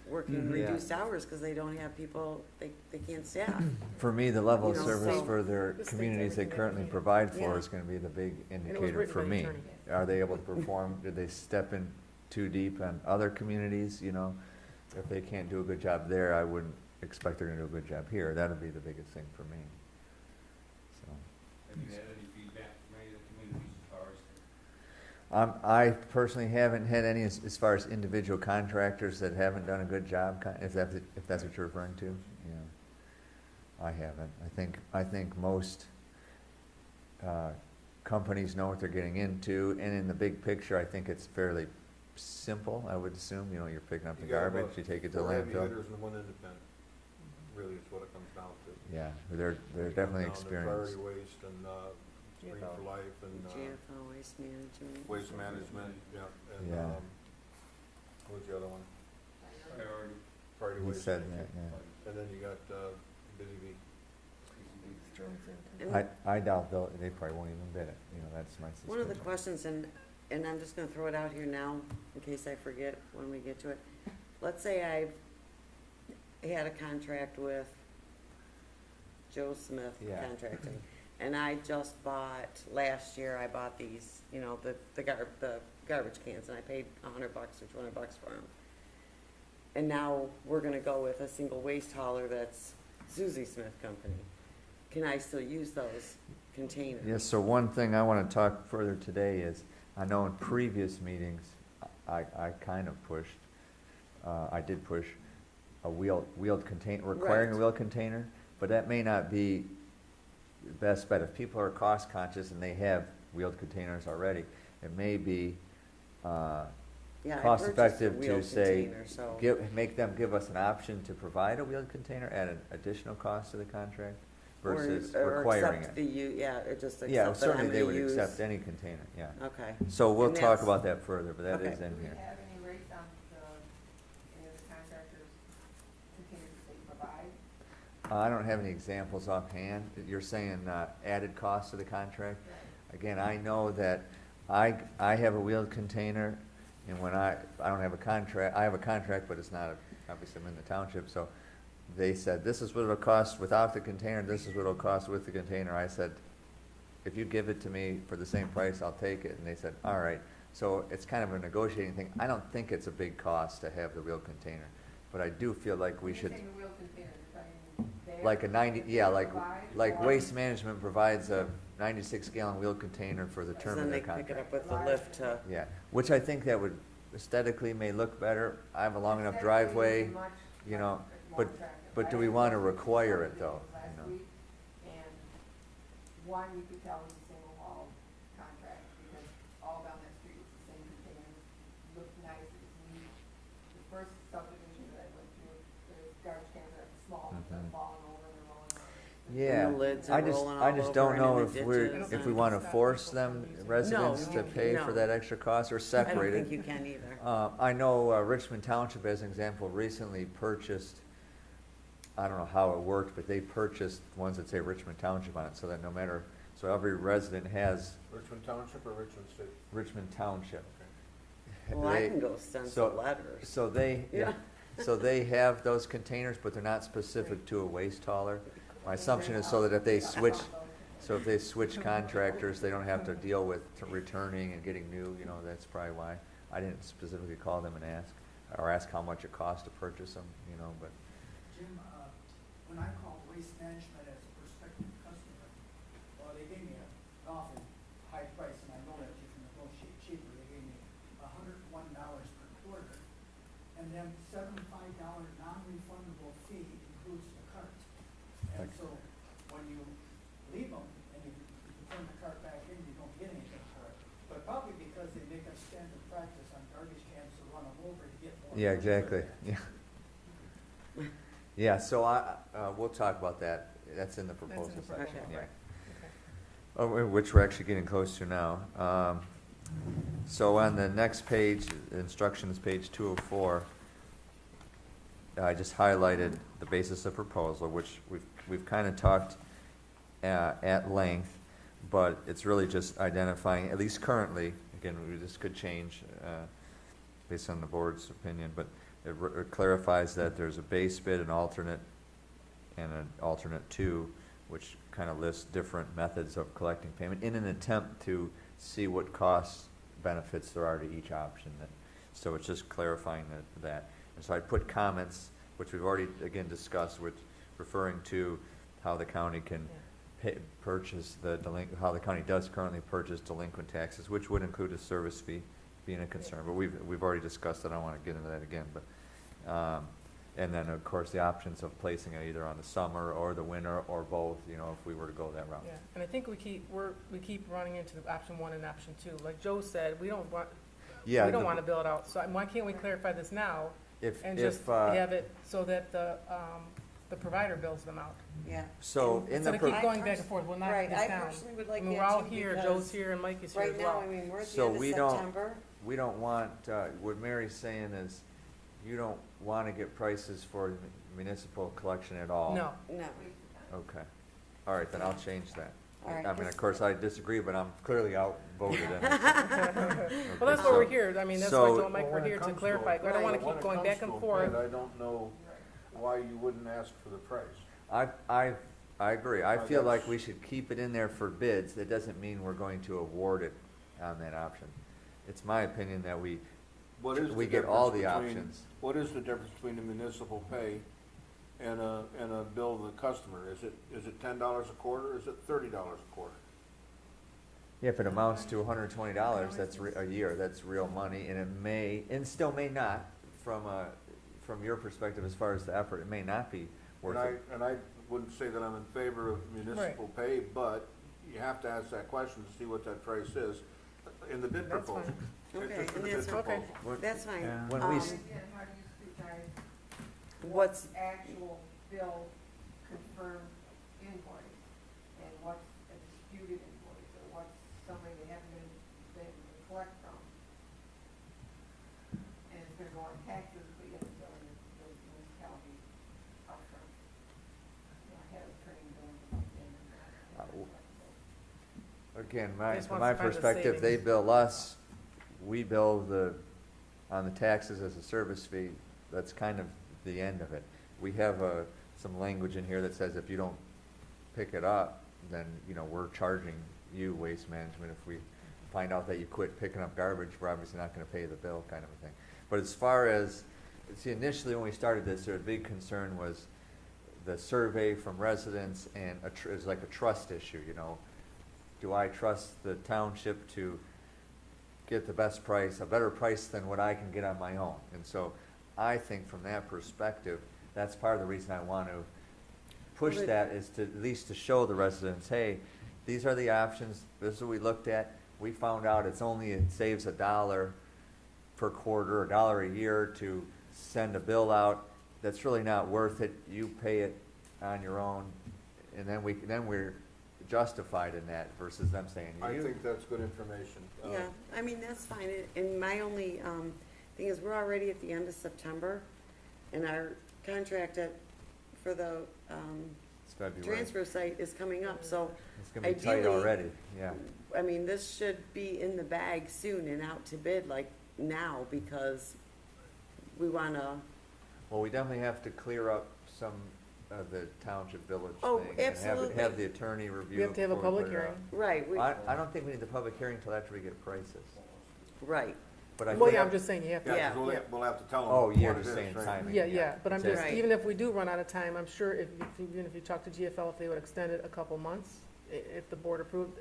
[SPEAKER 7] working
[SPEAKER 9] Mhm.
[SPEAKER 2] Yeah.
[SPEAKER 7] reduced hours because they don't have people, they can't staff.
[SPEAKER 2] For me, the level of
[SPEAKER 7] You know,
[SPEAKER 2] service
[SPEAKER 7] so-
[SPEAKER 2] for their
[SPEAKER 4] This states
[SPEAKER 2] communities they
[SPEAKER 4] everything they
[SPEAKER 2] currently
[SPEAKER 4] can.
[SPEAKER 2] provide for
[SPEAKER 7] Yeah.
[SPEAKER 2] is gonna be the big
[SPEAKER 4] And it was
[SPEAKER 2] indicator
[SPEAKER 4] written
[SPEAKER 2] for
[SPEAKER 4] by the
[SPEAKER 2] me.
[SPEAKER 4] attorney.
[SPEAKER 2] Are they able to perform, did they step in too deep on other communities, If they can't do a good job there, I wouldn't expect they're gonna do a good job here, that'd be the biggest thing for me. So,
[SPEAKER 10] Have you had any feedback from any of the communities as far as?
[SPEAKER 2] I personally haven't had any as far as individual contractors that haven't done a good job, if that's what you're referring to, I haven't. I think most, companies know what they're getting into, and in the big picture, I think it's fairly simple, I would assume, you're picking up the
[SPEAKER 1] You got
[SPEAKER 2] garbage,
[SPEAKER 1] about
[SPEAKER 2] you take it to the
[SPEAKER 1] 4 heavy
[SPEAKER 2] landfill.
[SPEAKER 1] hitters and 1 independent, really is what it comes down to.
[SPEAKER 2] Yeah, they're
[SPEAKER 1] It comes
[SPEAKER 2] definitely
[SPEAKER 1] down to
[SPEAKER 2] experienced.
[SPEAKER 1] Priority waste and, Green
[SPEAKER 4] GFL.
[SPEAKER 1] for Life and,
[SPEAKER 7] GFO, waste management.
[SPEAKER 1] Waste management, yeah, and,
[SPEAKER 2] Yeah.
[SPEAKER 1] what was the other one?
[SPEAKER 10] Priority.
[SPEAKER 1] Priority
[SPEAKER 2] He
[SPEAKER 1] waste.
[SPEAKER 2] said that, yeah.
[SPEAKER 1] And then you got, Busy Bee.
[SPEAKER 7] And
[SPEAKER 2] I doubt they probably won't even bid it, that's my suspicion.
[SPEAKER 7] one of the questions, and I'm just gonna throw it out here now, in case I forget when we get to it. Let's say I had a contract with Joe Smith
[SPEAKER 2] Yeah.
[SPEAKER 7] Contracting, and I just bought, last year, I bought these, the garbage cans, and I paid $100 or $200 for them. And now we're gonna go with a single waste hauler that's Suzie Smith Company. Can I still use those containers?
[SPEAKER 2] Yes, so one thing I want to talk further today is, I know in previous meetings, I kind of pushed, I did push a wheeled container, requiring a
[SPEAKER 7] Right.
[SPEAKER 2] wheeled container, but that may not be the best bet. If people are cost conscious and they have wheeled containers already, it may be,
[SPEAKER 7] Yeah, I
[SPEAKER 2] cost
[SPEAKER 7] purchased a
[SPEAKER 2] effective to
[SPEAKER 7] wheeled
[SPEAKER 2] say,
[SPEAKER 7] container, so-
[SPEAKER 2] make them give us an option to provide a wheeled container at an additional cost to the contract versus
[SPEAKER 7] or
[SPEAKER 2] requiring
[SPEAKER 7] accept
[SPEAKER 2] it.
[SPEAKER 7] yeah, or just
[SPEAKER 2] Yeah,
[SPEAKER 7] accept that
[SPEAKER 2] certainly
[SPEAKER 7] I'm
[SPEAKER 2] they
[SPEAKER 7] gonna
[SPEAKER 2] would
[SPEAKER 7] use.
[SPEAKER 2] accept any container, yeah.
[SPEAKER 7] Okay.
[SPEAKER 2] So we'll
[SPEAKER 7] And
[SPEAKER 2] talk
[SPEAKER 7] that's-
[SPEAKER 2] about that further, but that
[SPEAKER 7] Okay.
[SPEAKER 2] is in
[SPEAKER 8] Do we
[SPEAKER 2] here.
[SPEAKER 8] have any rates on any of the contractors' containers that they provide?
[SPEAKER 2] I don't have any examples offhand. You're saying added cost to the contract? Again, I know that I have a wheeled container, and when I don't have a contract, I have a contract, but it's not, obviously I'm in the township, so they said, this is what it'll cost without the container, this is what it'll cost with the container. I said, if you give it to me for the same price, I'll take it. And they said, all right. So it's kind of a negotiating thing. I don't think it's a big cost to have the wheeled container, but I do feel like we
[SPEAKER 8] When
[SPEAKER 2] should,
[SPEAKER 8] you're saying the wheel containers, you're talking there,
[SPEAKER 2] like a 90,
[SPEAKER 8] that
[SPEAKER 2] yeah,
[SPEAKER 8] they
[SPEAKER 2] like
[SPEAKER 8] provide, or-
[SPEAKER 2] Waste Management provides a 96-gallon wheeled container for the
[SPEAKER 7] So
[SPEAKER 2] term
[SPEAKER 7] then
[SPEAKER 2] of
[SPEAKER 7] they
[SPEAKER 2] their
[SPEAKER 7] pick it
[SPEAKER 2] contract.
[SPEAKER 7] up with the lift to,
[SPEAKER 2] Yeah, which I think that would aesthetically may look better. I have a long enough
[SPEAKER 8] Aesthetically,
[SPEAKER 2] driveway,
[SPEAKER 8] it's much
[SPEAKER 2] you know,
[SPEAKER 8] more
[SPEAKER 2] but-
[SPEAKER 8] attractive.
[SPEAKER 2] but do
[SPEAKER 8] I
[SPEAKER 2] we
[SPEAKER 8] had
[SPEAKER 2] wanna
[SPEAKER 8] this
[SPEAKER 2] require it,
[SPEAKER 8] deal
[SPEAKER 2] though,
[SPEAKER 8] last
[SPEAKER 2] you know?
[SPEAKER 8] week, and one you could tell was a single wall contract, because all down that street was the same containers, looked nice, it was neat. The first subdivision that I went through, the garbage cans are small, they're
[SPEAKER 2] Mhm.
[SPEAKER 8] falling over, they're rolling over.
[SPEAKER 2] Yeah,
[SPEAKER 7] the lids
[SPEAKER 2] I
[SPEAKER 7] are
[SPEAKER 2] just,
[SPEAKER 7] rolling
[SPEAKER 2] I
[SPEAKER 7] all
[SPEAKER 2] just
[SPEAKER 7] over
[SPEAKER 2] don't
[SPEAKER 7] and
[SPEAKER 2] know
[SPEAKER 7] in
[SPEAKER 2] if
[SPEAKER 7] the
[SPEAKER 2] we're,
[SPEAKER 7] ditches
[SPEAKER 2] if we
[SPEAKER 7] and-
[SPEAKER 2] wanna force them, residents to pay for
[SPEAKER 7] no.
[SPEAKER 2] that extra cost or
[SPEAKER 7] I don't
[SPEAKER 2] separate
[SPEAKER 7] think
[SPEAKER 2] it.
[SPEAKER 7] you can either.
[SPEAKER 2] I know Richmond Township, as an example, recently purchased, I don't know how it worked, but they purchased ones that say Richmond Township on it, so that no matter, so every resident has
[SPEAKER 1] Richmond Township or Richmond State?
[SPEAKER 2] Richmond Township.
[SPEAKER 7] Well, I
[SPEAKER 2] They-
[SPEAKER 7] can go stencil
[SPEAKER 2] so-
[SPEAKER 7] letters.
[SPEAKER 2] So they,
[SPEAKER 7] Yeah.
[SPEAKER 2] so they have those containers, but they're not specific to a waste hauler. My assumption is so that if they switch, so if they switch contractors, they don't have to deal with returning and getting new, that's probably why. I didn't specifically call them and ask. or ask how much it costs to purchase them, you know, but.
[SPEAKER 6] Jim, when I called Waste Management as a prospective customer, well, they gave me an awful high price, and I know that you can negotiate cheaper. They gave me $101 per quarter, and then $75 non-refundable fee includes the cart. And
[SPEAKER 2] Okay.
[SPEAKER 6] so when you leave them and you turn the cart back in, you don't get anything for it. But probably because they make a standard practice on garbage cans to run them over to get more.
[SPEAKER 2] Yeah,
[SPEAKER 6] money for
[SPEAKER 2] exactly,
[SPEAKER 6] it.
[SPEAKER 2] yeah. Yeah, so we'll talk about that, that's in the proposal
[SPEAKER 4] the
[SPEAKER 2] section,
[SPEAKER 7] proposal,
[SPEAKER 2] yeah.
[SPEAKER 4] Okay.
[SPEAKER 2] Which we're actually getting close to now. So on the next page, instructions, page 204, I just highlighted the basis of proposal, which we've kind of talked at length, but it's really just identifying, at least currently, again, this could change based on the board's opinion, but it clarifies that there's a base bid, an alternate, and an alternate two, which kind of lists different methods of collecting payment in an attempt to see what costs, benefits there are to each option. So it's just clarifying that. And so I put comments, which we've already, again, discussed, with referring to how the county can purchase how the county does currently purchase delinquent taxes, which would include a service fee being a concern. But we've already discussed it. I don't want to get into that again. But and then, of course, the options of placing it either on the summer or the winter or both, you know, if we were to go that route.
[SPEAKER 4] Yeah, and I think we keep running into the option one and option two. Like Joe said, we don't want to bill it out. So why can't we clarify this now and just have it so that the provider bills them out?
[SPEAKER 7] Yeah.
[SPEAKER 2] So in
[SPEAKER 4] Instead
[SPEAKER 2] the
[SPEAKER 4] of keep
[SPEAKER 7] I
[SPEAKER 4] going back and forth, we'll knock
[SPEAKER 7] Right,
[SPEAKER 4] this
[SPEAKER 7] I
[SPEAKER 4] down.
[SPEAKER 7] personally would like
[SPEAKER 4] I mean,
[SPEAKER 7] that
[SPEAKER 4] we're all
[SPEAKER 7] too,
[SPEAKER 4] here,
[SPEAKER 7] because
[SPEAKER 4] Joe's here, and Mike is here as
[SPEAKER 7] Right now,
[SPEAKER 4] well.
[SPEAKER 7] I mean, we're at the
[SPEAKER 2] So
[SPEAKER 7] end of
[SPEAKER 2] we don't-
[SPEAKER 7] September.
[SPEAKER 2] we don't want, what Mary's saying is, you don't want to get prices for municipal collection at all?
[SPEAKER 4] No,
[SPEAKER 7] No,
[SPEAKER 2] Okay. All right, then I'll change that.
[SPEAKER 7] All right,
[SPEAKER 2] I mean,
[SPEAKER 7] just-
[SPEAKER 2] of course, I disagree, but I'm clearly outvoted in it.
[SPEAKER 4] well, that's why
[SPEAKER 2] so-
[SPEAKER 4] we're here. I mean, that's why
[SPEAKER 2] so-
[SPEAKER 4] Joe and Mike were here to clarify. I don't want to keep going back and forth.
[SPEAKER 1] I don't know why you wouldn't ask for the price.
[SPEAKER 2] I agree. I feel like
[SPEAKER 1] that's-
[SPEAKER 2] we should keep it in there for bids. That doesn't mean we're going to award it on that option. It's my opinion that we get all the options.
[SPEAKER 1] What is the difference between a municipal pay and a bill to the customer? Is it $10 a quarter, or is it $30 a quarter?
[SPEAKER 2] Yeah, if it amounts to $120, that's a year, that's real money, and it may, and still may not, from your perspective as far as the effort, it may not be worth it.
[SPEAKER 1] And I wouldn't say that I'm in favor of municipal pay, but you have to ask that question to see what that price is in the bid
[SPEAKER 4] That's
[SPEAKER 1] proposal.
[SPEAKER 4] fine.
[SPEAKER 7] Okay,
[SPEAKER 1] It's in
[SPEAKER 7] and
[SPEAKER 1] the bid
[SPEAKER 7] that's
[SPEAKER 4] okay.
[SPEAKER 1] proposal.
[SPEAKER 7] that's fine.
[SPEAKER 9] Yeah.
[SPEAKER 2] When
[SPEAKER 7] Um,
[SPEAKER 2] we,
[SPEAKER 8] Again, how do you scrutinize
[SPEAKER 7] What's,
[SPEAKER 8] actual bill confirmed invoice, and what's a disputed invoice, or what's somebody they haven't been collect from? And it's gonna go on taxes, but yet it's billing the municipality upfront. You know, ahead of turning billing in.
[SPEAKER 2] again,
[SPEAKER 4] Just
[SPEAKER 2] from
[SPEAKER 4] wants
[SPEAKER 2] my
[SPEAKER 4] to find the
[SPEAKER 2] perspective, they
[SPEAKER 4] savings.
[SPEAKER 2] bill us, we bill on the taxes as a service fee. That's kind of the end of it. We have some language in here that says if you don't pick it up, then, you know, we're charging you, Waste Management. If we find out that you quit picking up garbage, we're obviously not gonna pay the bill, kind of a thing. But as far as, see, initially when we started this, their big concern was the survey from residents, and it was like a trust issue, you know. Do I trust the township to get the best price, a better price than what I can get on my own? And so I think from that perspective, that's part of the reason I want to push
[SPEAKER 7] Well,
[SPEAKER 2] that, is to, at least to show the residents, hey, these are the options, this is what we looked at, we found out it saves $1 per quarter, $1 a year to send a bill out, that's really not worth it, you pay it on your own, and then we're justified in that versus them saying,
[SPEAKER 1] I
[SPEAKER 2] you.
[SPEAKER 1] think that's good information.
[SPEAKER 7] yeah, I mean, that's fine, and my only, thing is, we're already at the end of September, and our contract for the,
[SPEAKER 2] It's February.
[SPEAKER 7] transfer site is coming up, so,
[SPEAKER 2] It's gonna be tight
[SPEAKER 7] ideally-
[SPEAKER 2] already, yeah.
[SPEAKER 7] I mean, this should be in the bag soon and out to bid like now, because we wanna,
[SPEAKER 2] Well, we definitely have to clear up some of the township village
[SPEAKER 7] Oh,
[SPEAKER 2] thing. And
[SPEAKER 7] absolutely.
[SPEAKER 2] have the attorney review
[SPEAKER 4] We have to have a
[SPEAKER 2] before we
[SPEAKER 4] public
[SPEAKER 2] put it out.
[SPEAKER 4] hearing.
[SPEAKER 7] right,
[SPEAKER 2] I don't think we need the public hearing until after we get prices.
[SPEAKER 7] right,
[SPEAKER 2] But I
[SPEAKER 4] Well,
[SPEAKER 2] think,
[SPEAKER 4] yeah, I'm just saying you have to.
[SPEAKER 1] Yeah, 'cause we'll have to tell them.
[SPEAKER 2] oh,
[SPEAKER 1] what
[SPEAKER 2] you're
[SPEAKER 1] it
[SPEAKER 2] just
[SPEAKER 1] is,
[SPEAKER 2] saying
[SPEAKER 1] right?
[SPEAKER 2] timing.
[SPEAKER 4] Yeah, but I'm just,
[SPEAKER 7] Right.
[SPEAKER 4] even if we do run out of time, I'm sure even if you talk to GFL, if they would extend it a couple months, if the board approved,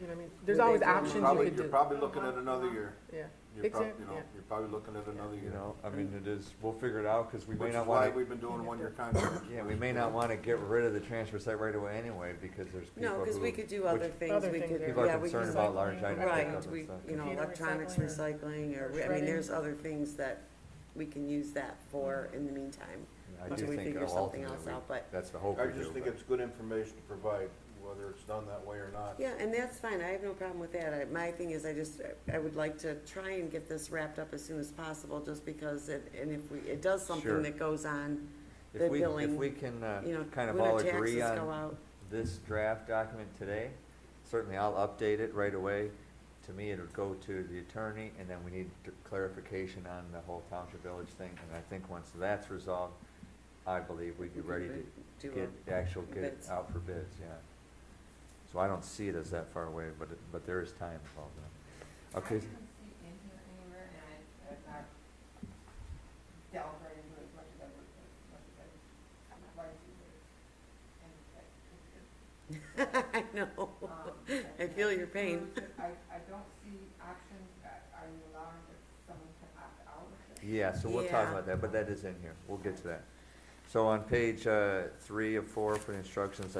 [SPEAKER 4] you know what I mean? There's
[SPEAKER 7] Would they
[SPEAKER 4] always
[SPEAKER 7] do it
[SPEAKER 4] options you
[SPEAKER 1] Probably,
[SPEAKER 4] could
[SPEAKER 1] you're
[SPEAKER 4] do.
[SPEAKER 1] probably looking at another year.
[SPEAKER 4] Yeah,
[SPEAKER 1] You're
[SPEAKER 4] Exact- yeah.
[SPEAKER 1] you're probably looking at another
[SPEAKER 2] You
[SPEAKER 1] year.
[SPEAKER 2] know, I mean, it is, we'll figure it out, because we may
[SPEAKER 1] Which is
[SPEAKER 2] not
[SPEAKER 1] why
[SPEAKER 2] want to,
[SPEAKER 1] we've been doing one-year contracts.
[SPEAKER 2] yeah, we may not want to get rid of the transfer site right away anyway, because there's people
[SPEAKER 7] No, because
[SPEAKER 2] who-
[SPEAKER 7] we could do
[SPEAKER 2] which
[SPEAKER 7] other things,
[SPEAKER 4] Other
[SPEAKER 7] we
[SPEAKER 4] things
[SPEAKER 7] could,
[SPEAKER 4] there.
[SPEAKER 2] People
[SPEAKER 7] yeah,
[SPEAKER 2] are
[SPEAKER 7] we
[SPEAKER 2] concerned
[SPEAKER 7] could.
[SPEAKER 2] about large item
[SPEAKER 7] Right,
[SPEAKER 2] pickup and
[SPEAKER 7] we,
[SPEAKER 2] stuff.
[SPEAKER 7] you know,
[SPEAKER 4] Computer
[SPEAKER 7] electronics
[SPEAKER 4] recycling
[SPEAKER 7] recycling,
[SPEAKER 4] or
[SPEAKER 7] or, I mean,
[SPEAKER 4] shredding.
[SPEAKER 7] there's other things that we can use that for in the meantime,
[SPEAKER 2] I do
[SPEAKER 7] until we
[SPEAKER 2] think
[SPEAKER 7] figure
[SPEAKER 2] it'll
[SPEAKER 7] something
[SPEAKER 2] ultimately,
[SPEAKER 7] else out, but,
[SPEAKER 2] that's the hope
[SPEAKER 1] I
[SPEAKER 2] we
[SPEAKER 1] just
[SPEAKER 2] do,
[SPEAKER 1] think
[SPEAKER 2] but-
[SPEAKER 1] it's good information to provide, whether it's done that way or not.
[SPEAKER 7] yeah, and that's fine, I have no problem with that. My thing is, I would like to try and get this wrapped up as soon as possible, just because it does
[SPEAKER 2] Sure.
[SPEAKER 7] something that goes on, the
[SPEAKER 2] If we
[SPEAKER 7] billing,
[SPEAKER 2] can,
[SPEAKER 7] you know,
[SPEAKER 2] kind of
[SPEAKER 7] when our
[SPEAKER 2] all agree
[SPEAKER 7] taxes go
[SPEAKER 2] on
[SPEAKER 7] out.
[SPEAKER 2] this draft document today, certainly I'll update it right away. To me, it would go to the attorney, and then we need clarification on the whole township village thing, and I think once that's resolved, I believe we'd be ready to
[SPEAKER 7] Do
[SPEAKER 2] get it
[SPEAKER 7] bids.
[SPEAKER 2] out for bids, yeah. So I don't see it as that far away, but there is time involved in it. Okay,
[SPEAKER 8] I didn't see in here anywhere, and I've not delved right into it as much as I would, as much as I'd like to, but, and
[SPEAKER 7] I know, I feel your pain.
[SPEAKER 8] I don't see options, are you allowing that someone can opt out of it?
[SPEAKER 2] yeah, so we'll talk
[SPEAKER 7] Yeah.
[SPEAKER 2] about that, but that is in here, we'll get to that. So on page 3 of 4 for the instructions,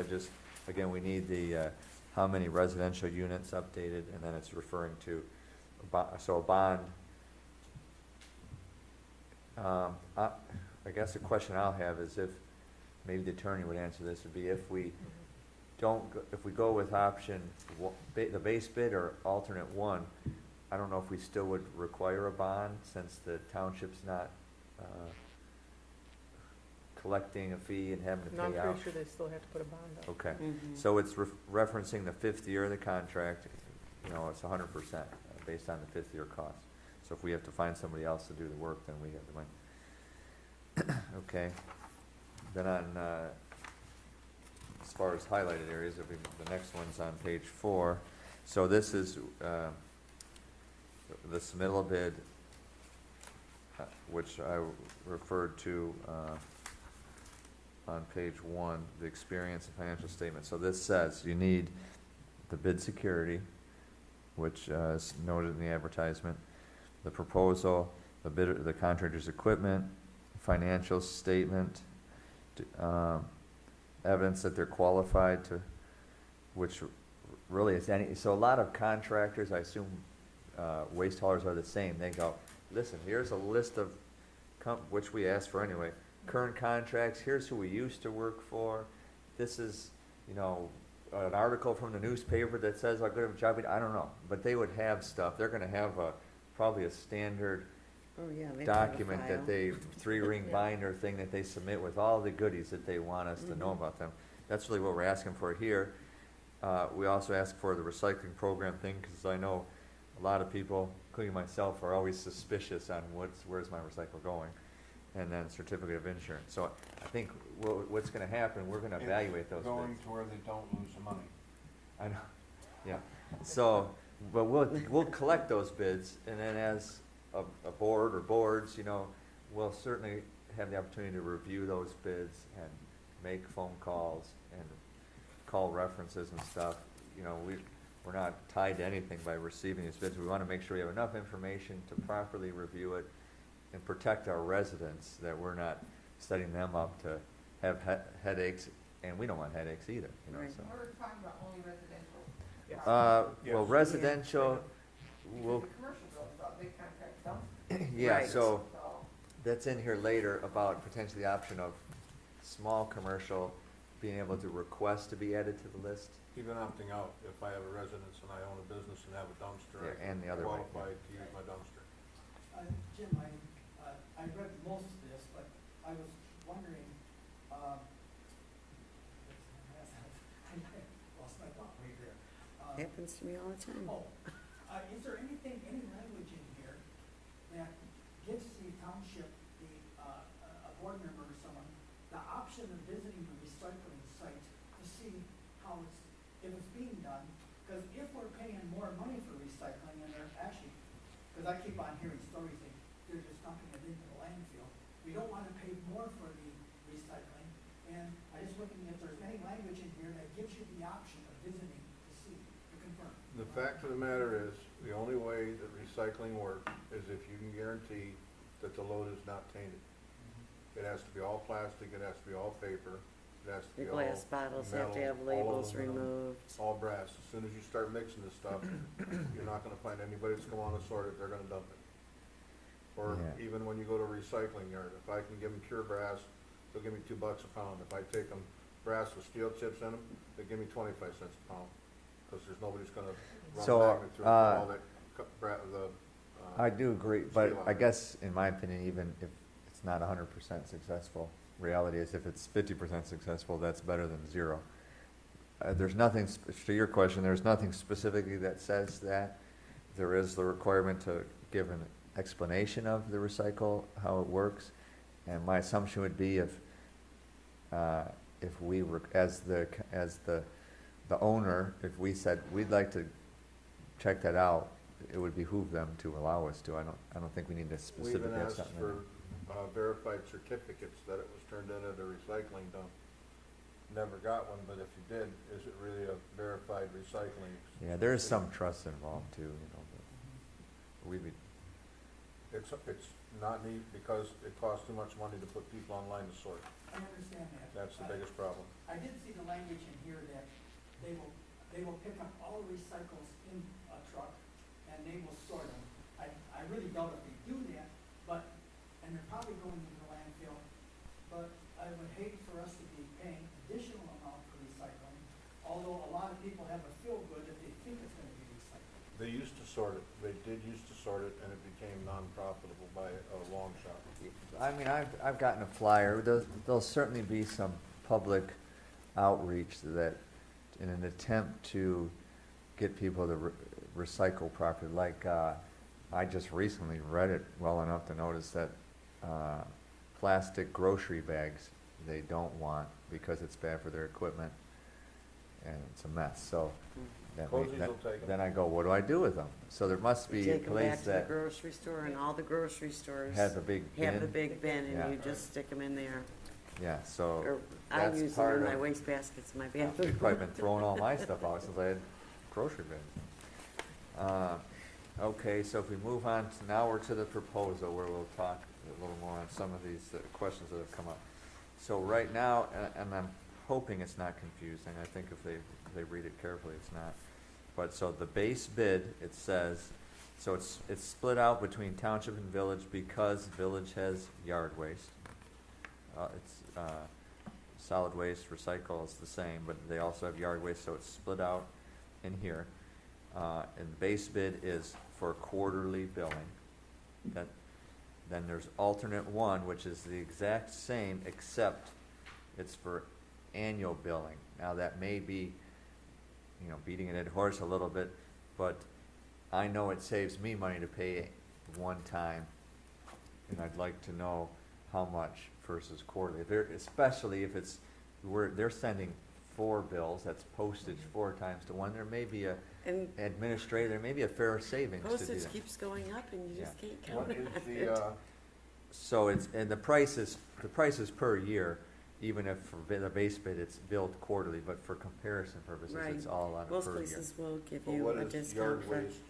[SPEAKER 2] again, we need the, how many residential units updated, and then it's referring to, a bond. I guess the question I'll have is if, maybe the attorney would answer this, would be if we if we go with option, the base bid or alternate 1, I don't know if we still would require a bond, since the township's not, collecting a fee and having to
[SPEAKER 4] No, I'm
[SPEAKER 2] pay out.
[SPEAKER 4] pretty sure they still have to put a bond up.
[SPEAKER 2] Okay,
[SPEAKER 7] Mhm.
[SPEAKER 2] so it's referencing the 5th year of the contract, you know, it's 100% based on the 5th year cost. So if we have to find somebody else to do the work, then we have the money. Okay, then on, as far as highlighted areas, the next one's on page 4. So this is, the submittal bid, which I referred to, on page 1, the experience and financial statement. So this says you need the bid security, which is noted in the advertisement, the proposal, the contractor's equipment, financial statement, evidence that they're qualified to, which really is so a lot of contractors, I assume, waste haulers are the same. They go, listen, here's a list of, which we asked for anyway, current contracts, here's who we used to work for, this is, you know, an article from the newspaper that says how good of a job we did. I don't know, but they would have stuff, they're gonna have probably a standard
[SPEAKER 7] Oh, yeah, they have a
[SPEAKER 2] document
[SPEAKER 7] file.
[SPEAKER 2] that they, 3-ring binder thing that they submit with all the goodies that they want us to know
[SPEAKER 7] Mhm.
[SPEAKER 2] about them. That's really what we're asking for here. We also ask for the recycling program thing, because I know a lot of people, including myself, are always suspicious on where's my recycle going, and then certificate of insurance. So I think what's gonna happen, we're gonna evaluate those
[SPEAKER 1] Going
[SPEAKER 2] bids.
[SPEAKER 1] to where they don't lose the money.
[SPEAKER 2] I know, yeah. So, but we'll collect those bids, and then as a board or boards, you know, we'll certainly have the opportunity to review those bids and make phone calls and call references and stuff. You know, we're not tied to anything by receiving these bids. We want to make sure we have enough information to properly review it and protect our residents, that we're not setting them up to have headaches, and we don't want headaches either, you know,
[SPEAKER 7] Right.
[SPEAKER 2] so.
[SPEAKER 8] We're talking about only residential.
[SPEAKER 2] Well,
[SPEAKER 1] Yes.
[SPEAKER 2] residential, will,
[SPEAKER 8] Because the commercial buildings, they contract dumpsters.
[SPEAKER 2] yeah,
[SPEAKER 7] Right.
[SPEAKER 2] so
[SPEAKER 8] So,
[SPEAKER 2] that's in here later about potentially the option of small commercial being able to request to be added to the list.
[SPEAKER 1] Even opting out, if I have a residence and I own a business and have a dumpster,
[SPEAKER 2] Yeah, and the other way, yeah.
[SPEAKER 1] qualified to use my dumpster.
[SPEAKER 6] Jim, I read most of this, but I was wondering, I lost my thought right there.
[SPEAKER 7] Happens to me all the time.
[SPEAKER 6] Is there anything, any language in here that gives the township, a board member or someone, the option of visiting the recycling site to see how if it's being done? Because if we're paying more money for recycling, and they're actually, because I keep on hearing stories that they're just dumping it into the landfill. We don't wanna pay more for the recycling, and I just looking if there's any language in here that gives you the option of visiting to see, to confirm.
[SPEAKER 1] The fact of the matter is, the only way that recycling works is if you can guarantee that the load is not tainted. It has to be all plastic, it has to be all paper, it has to
[SPEAKER 7] The
[SPEAKER 1] be all
[SPEAKER 7] glass bottles have to
[SPEAKER 1] metal,
[SPEAKER 7] have
[SPEAKER 1] all
[SPEAKER 7] labels
[SPEAKER 1] aluminum,
[SPEAKER 7] removed.
[SPEAKER 1] all brass. As soon as you start mixing this stuff, you're not gonna find anybody that's gonna wanna sort it, they're gonna dump it. Or
[SPEAKER 2] Yeah.
[SPEAKER 1] even when you go to a recycling yard, if I can give them pure brass, they'll give me $2 a pound. If I take them brass with steel chips in them, they give me 25 cents a pound. Cause there's nobody's gonna run
[SPEAKER 2] So,
[SPEAKER 1] a magnet through all that,
[SPEAKER 2] I do agree, but
[SPEAKER 1] steel
[SPEAKER 2] I
[SPEAKER 1] iron.
[SPEAKER 2] guess, in my opinion, even if it's not 100% successful, reality is if it's 50% successful, that's better than zero. There's nothing, to your question, there's nothing specifically that says that. There is the requirement to give an explanation of the recycle, how it works. And my assumption would be if we were, as the owner, if we said, we'd like to check that out, it would behoove them to allow us to. I don't think we need to
[SPEAKER 1] We
[SPEAKER 2] specifically
[SPEAKER 1] even
[SPEAKER 2] have
[SPEAKER 1] asked
[SPEAKER 2] something.
[SPEAKER 1] for verified certificates that it was turned in at a recycling dump. Never got one, but if you did, is it really a verified recycling?
[SPEAKER 2] Yeah, there is some trust involved too, but we'd be,
[SPEAKER 1] It's not neat because it costs too much money to put people online to sort.
[SPEAKER 6] I understand that.
[SPEAKER 1] That's the biggest problem.
[SPEAKER 6] I did see the language in here that they will pick up all recycles in a truck and they will sort them. I really doubt if they do that, and they're probably going into the landfill, but I would hate for us to be paying additional amount for recycling, although a lot of people have a feel good if they think it's gonna be recycled.
[SPEAKER 1] They used to sort it, they did used to sort it, and it became non-profitable by a long shot.
[SPEAKER 2] I mean, I've gotten a flyer. There'll certainly be some public outreach that, in an attempt to get people to recycle properly, like, I just recently read it well enough to notice that plastic grocery bags they don't want because it's bad for their equipment and it's a mess. So
[SPEAKER 1] Cozies will take 'em.
[SPEAKER 2] then I go, what do I do with them? So there must be a
[SPEAKER 7] Take them back
[SPEAKER 2] place
[SPEAKER 7] to the
[SPEAKER 2] that
[SPEAKER 7] grocery store, and all the grocery stores
[SPEAKER 2] has a big bin.
[SPEAKER 7] have the big bin,
[SPEAKER 2] Yeah.
[SPEAKER 7] and you just stick them in there.
[SPEAKER 2] Yeah, so
[SPEAKER 7] Or I
[SPEAKER 2] that's
[SPEAKER 7] use them
[SPEAKER 2] part
[SPEAKER 7] in my
[SPEAKER 2] of,
[SPEAKER 7] waste baskets in my
[SPEAKER 2] I've
[SPEAKER 7] bathroom.
[SPEAKER 2] probably been throwing all my stuff out since I had grocery bins. Okay, so if we move on to, now we're to the proposal where we'll talk a little more on some of these questions that have come up. So right now, and I'm hoping it's not confusing, I think if they read it carefully, it's not. But so the base bid, it says, so it's split out between township and village because village has yard waste. Solid waste, recycle is the same, but they also have yard waste, so it's split out in here. And base bid is for quarterly billing. Then there's alternate one, which is the exact same, except it's for annual billing. Now, that may be, beating a dead horse a little bit, but I know it saves me money to pay one time, and I'd like to know how much versus quarterly. Especially if they're sending 4 bills, that's postage 4 times to 1. There may be a
[SPEAKER 7] And
[SPEAKER 2] administrator, there may be a fair savings to do
[SPEAKER 7] postage
[SPEAKER 2] that.
[SPEAKER 7] keeps going up, and you just
[SPEAKER 2] Yeah.
[SPEAKER 7] can't count
[SPEAKER 1] What
[SPEAKER 7] on
[SPEAKER 1] is
[SPEAKER 7] it.
[SPEAKER 1] the,
[SPEAKER 2] So and the price is per year, even if for the base bid it's billed quarterly, but for comparison purposes,
[SPEAKER 7] Right.
[SPEAKER 2] it's all on a
[SPEAKER 7] Most
[SPEAKER 2] per year.
[SPEAKER 7] places will give
[SPEAKER 1] but
[SPEAKER 7] you
[SPEAKER 1] what
[SPEAKER 7] a
[SPEAKER 1] is
[SPEAKER 7] discount
[SPEAKER 1] yard
[SPEAKER 7] for.
[SPEAKER 1] waste?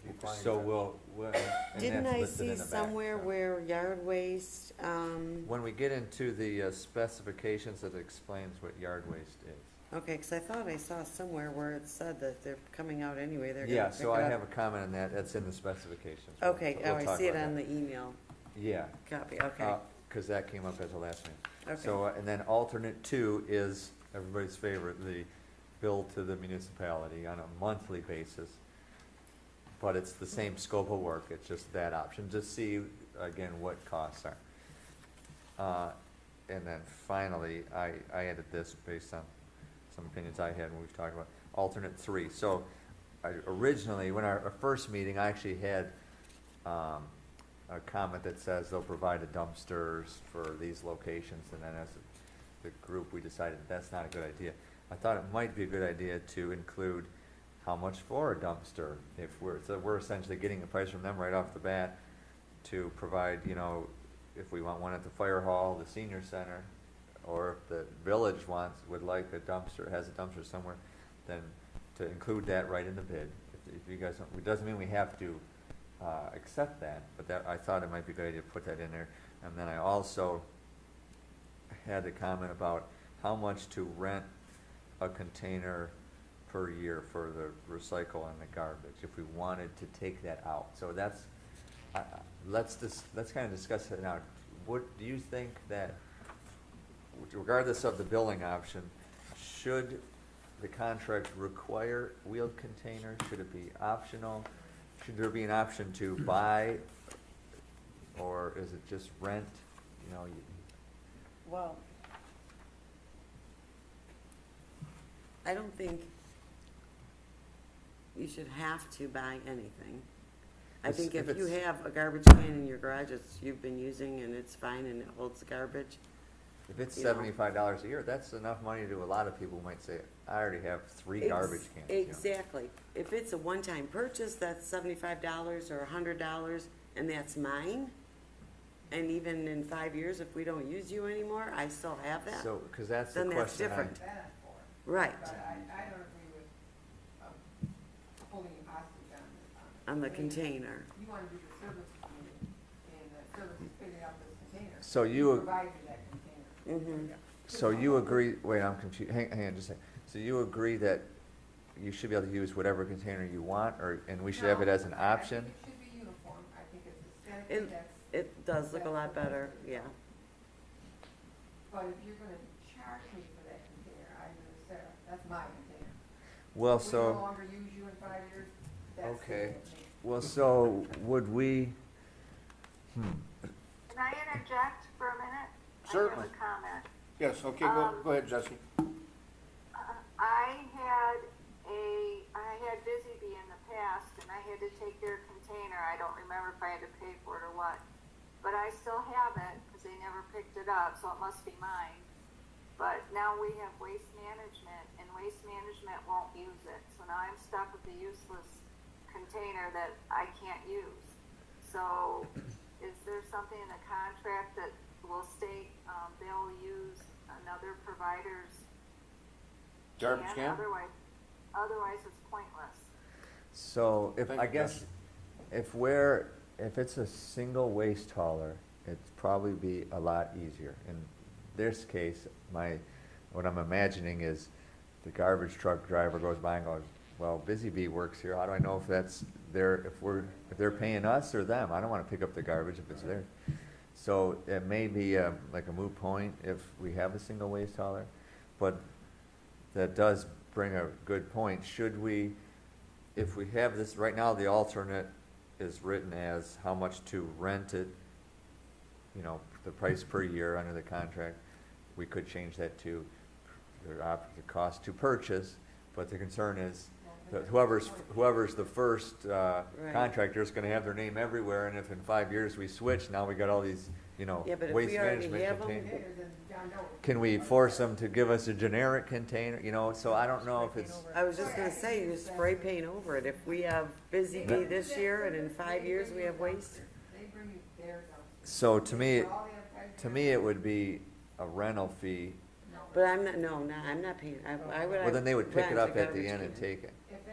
[SPEAKER 1] defined
[SPEAKER 2] So
[SPEAKER 1] as?
[SPEAKER 2] and
[SPEAKER 7] Didn't
[SPEAKER 2] that's
[SPEAKER 7] I
[SPEAKER 2] listed
[SPEAKER 7] see
[SPEAKER 2] in the back,
[SPEAKER 7] somewhere
[SPEAKER 2] so.
[SPEAKER 7] where yard waste,
[SPEAKER 2] When we get into the specifications, it explains what yard waste is.
[SPEAKER 7] okay, 'cause I thought I saw somewhere where it said that they're coming out anyway, they're
[SPEAKER 2] Yeah,
[SPEAKER 7] gonna pick
[SPEAKER 2] so I
[SPEAKER 7] it
[SPEAKER 2] have a
[SPEAKER 7] up.
[SPEAKER 2] comment on that, that's in the specifications.
[SPEAKER 7] Okay,
[SPEAKER 2] We'll
[SPEAKER 7] oh, I
[SPEAKER 2] talk
[SPEAKER 7] see it
[SPEAKER 2] about
[SPEAKER 7] on
[SPEAKER 2] that.
[SPEAKER 7] the email
[SPEAKER 2] Yeah.
[SPEAKER 7] copy, okay,
[SPEAKER 2] Because that came up at the last meeting.
[SPEAKER 7] okay.
[SPEAKER 2] So, and then alternate 2 is everybody's favorite, the bill to the municipality on a monthly basis. But it's the same scope of work, it's just that option, to see, again, what costs are. And then finally, I added this based on some opinions I had when we've talked about alternate 3. So originally, when our first meeting, I actually had a comment that says they'll provide a dumpsters for these locations, and then as the group, we decided that's not a good idea. I thought it might be a good idea to include how much for a dumpster? If we're essentially getting a price from them right off the bat to provide, you know, if we want one at the fire hall, the senior center, or if the village would like a dumpster, has a dumpster somewhere, then to include that right in the bid. If you guys don't, it doesn't mean we have to accept that, but that, I thought it might be a good idea to put that in there. And then I also had a comment about how much to rent a container per year for the recycle and the garbage, if we wanted to take that out. So that's, let's kind of discuss it now. What, do you think that, regardless of the billing option, should the contract require wheeled container? Should it be optional? Should there be an option to buy, or is it just rent? You know,
[SPEAKER 7] Well, I don't think you should have to buy anything. I
[SPEAKER 2] It's-
[SPEAKER 7] think
[SPEAKER 2] if
[SPEAKER 7] if you
[SPEAKER 2] it's-
[SPEAKER 7] have a garbage can in your garage that you've been using and it's fine and it holds the garbage,
[SPEAKER 2] if it's
[SPEAKER 7] you know.
[SPEAKER 2] $75 a year, that's enough money to a lot of people who might say, I already have 3
[SPEAKER 7] Ex-
[SPEAKER 2] garbage cans. you know.
[SPEAKER 7] Exactly. If it's a one-time purchase, that's $75 or $100, and that's mine. And even in 5 years, if we don't use you anymore, I still have that.
[SPEAKER 2] So, because that's the
[SPEAKER 7] Then that's
[SPEAKER 2] question.
[SPEAKER 7] different.
[SPEAKER 8] That I'm for.
[SPEAKER 7] Right,
[SPEAKER 8] But I don't agree with, holding you hostage
[SPEAKER 7] on the container.
[SPEAKER 8] You wanna do the service community, and the service is figuring out this container.
[SPEAKER 2] So
[SPEAKER 8] We
[SPEAKER 2] you,
[SPEAKER 8] provide you that container.
[SPEAKER 7] Mm-hmm.
[SPEAKER 2] so you agree, wait, I'm confused, hang on just a second. So you agree that you should be able to use whatever container you want, or, and we should have it as an option?
[SPEAKER 8] I think it should be uniform, I think it's aesthetically,
[SPEAKER 7] It does look a lot better, yeah.
[SPEAKER 8] but if you're gonna charge me for that container, I'm gonna say, that's my container.
[SPEAKER 2] Well,
[SPEAKER 8] If we no
[SPEAKER 2] so,
[SPEAKER 8] longer use you in 5 years, that's
[SPEAKER 2] Okay.
[SPEAKER 8] it.
[SPEAKER 2] well, so would we,
[SPEAKER 5] Can I interject for a minute?
[SPEAKER 1] Certainly.
[SPEAKER 5] I have a comment.
[SPEAKER 1] Yes, okay, go ahead, Jesse.
[SPEAKER 5] I had Busy Bee in the past, and I had to take their container. I don't remember if I had to pay for it or what. But I still have it, because they never picked it up, so it must be mine. But now we have Waste Management, and Waste Management won't use it. So now I'm stuck with a useless container that I can't use. So is there something in the contract that will state, they'll use another provider's
[SPEAKER 1] Garbage can?
[SPEAKER 5] Otherwise it's pointless.
[SPEAKER 2] so if,
[SPEAKER 1] Thank
[SPEAKER 2] I
[SPEAKER 1] you,
[SPEAKER 2] guess,
[SPEAKER 1] Jesse.
[SPEAKER 2] if it's a single waste hauler, it'd probably be a lot easier. In this case, what I'm imagining is the garbage truck driver goes by and goes, well, Busy Bee works here, how do I know if that's if they're paying us or them? I don't wanna pick up the garbage if it's theirs. So it may be like a moot point if we have a single waste hauler, but that does bring a good point. Should we, if we have this, right now the alternate is written as how much to rent it, you know, the price per year under the contract. We could change that to the cost to purchase, but the concern is that whoever's the first contractor is gonna have their name everywhere, and if in 5 years we switch, now we got all these, you know,
[SPEAKER 7] Yeah, but if
[SPEAKER 2] waste
[SPEAKER 7] we already
[SPEAKER 2] management
[SPEAKER 7] have 'em,
[SPEAKER 2] containers.
[SPEAKER 8] Containers in John Doe.
[SPEAKER 2] Can we force them to give us a generic container, you know, so I don't know if it's,
[SPEAKER 7] I was just gonna say, you spray paint over it. If we have Busy Bee this year and in 5 years we have waste,
[SPEAKER 8] They bring you their dumpster.
[SPEAKER 2] so to me,
[SPEAKER 8] For all the other
[SPEAKER 2] to me, it would be a rental fee.
[SPEAKER 7] but I'm not paying, I would.
[SPEAKER 2] Well, then they would pick it
[SPEAKER 7] rent a
[SPEAKER 2] up at the
[SPEAKER 7] garbage
[SPEAKER 2] end and
[SPEAKER 7] can.
[SPEAKER 2] take it.
[SPEAKER 8] If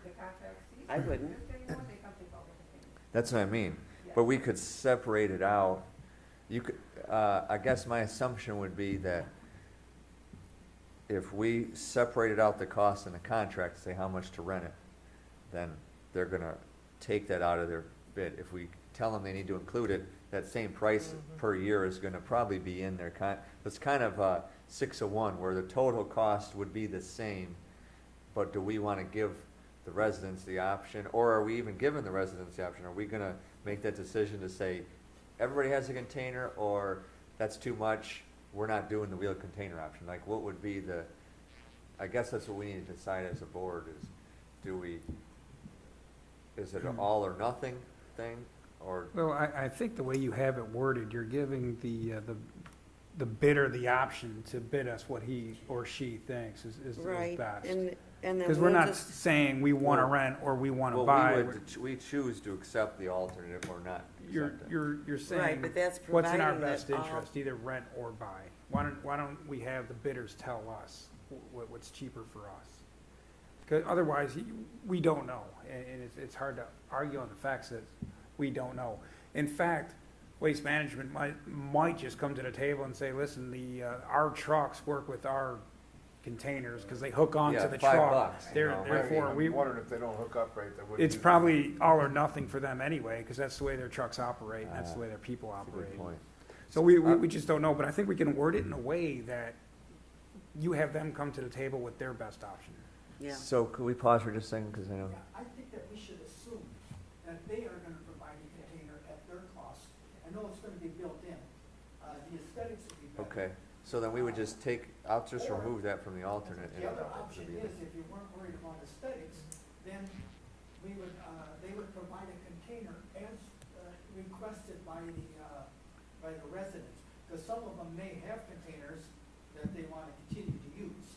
[SPEAKER 8] the contract ceases.
[SPEAKER 7] I wouldn't.
[SPEAKER 8] If they want, they come take over the container.
[SPEAKER 2] That's what I mean, but we could separate it out. You could, I guess my assumption would be that if we separated out the cost in the contract, say how much to rent it, then they're gonna take that out of their bid. If we tell them they need to include it, that same price per year is gonna probably be in their it's kind of 6 of 1, where the total cost would be the same, but do we wanna give the residents the option, or are we even giving the residents the option? Are we gonna make that decision to say, everybody has a container, or that's too much, we're not doing the wheeled container option? Like, what would be I guess that's what we need to decide as a board, is it an all or nothing thing, or?
[SPEAKER 9] Well, I think the way you have it worded, you're giving the the bidder the option to bid us what he or she thinks is
[SPEAKER 7] Right,
[SPEAKER 9] best.
[SPEAKER 7] and then
[SPEAKER 9] Because we're
[SPEAKER 7] we'll
[SPEAKER 9] not
[SPEAKER 7] just,
[SPEAKER 9] saying we want to
[SPEAKER 2] Well-
[SPEAKER 9] rent or we want to
[SPEAKER 2] Well,
[SPEAKER 9] buy.
[SPEAKER 2] we choose to accept the alternate or not
[SPEAKER 9] You're,
[SPEAKER 2] accept it.
[SPEAKER 9] you're
[SPEAKER 7] right,
[SPEAKER 9] saying,
[SPEAKER 7] but that's
[SPEAKER 9] what's in our
[SPEAKER 7] providing
[SPEAKER 9] best
[SPEAKER 7] that all,
[SPEAKER 9] interest, either rent or buy? Why don't we have the bidders tell us what's cheaper for us? Because otherwise, we don't know, and it's hard to argue on the facts that we don't know. In fact, Waste Management might just come to the table and say, listen, our trucks work with our containers, because they hook onto
[SPEAKER 2] Yeah,
[SPEAKER 9] the
[SPEAKER 2] $5,
[SPEAKER 9] truck.
[SPEAKER 2] you know.
[SPEAKER 9] Therefore,
[SPEAKER 1] I'm wondering if they don't hook up right, they wouldn't.
[SPEAKER 9] it's
[SPEAKER 1] use it.
[SPEAKER 9] probably all or nothing for them anyway, because that's the way their trucks operate, and that's the
[SPEAKER 2] Ah,
[SPEAKER 9] way their people
[SPEAKER 2] That's a
[SPEAKER 9] operate.
[SPEAKER 2] good point.
[SPEAKER 9] So we just don't know, but I think we can word it in a way that you have them come to the table with their best option.
[SPEAKER 7] yeah.
[SPEAKER 2] So could we pause for just a second, because I know,
[SPEAKER 6] Yeah, I think that we should assume that they are gonna provide a container at their cost. I know it's gonna be built in. The aesthetics will be better.
[SPEAKER 2] okay, so then we would just I'll just remove that from the alternate.
[SPEAKER 6] The other option is, if you weren't worried about aesthetics, then we would, they would provide a container as requested by the residents. Because some of them may have containers that they want to continue to use.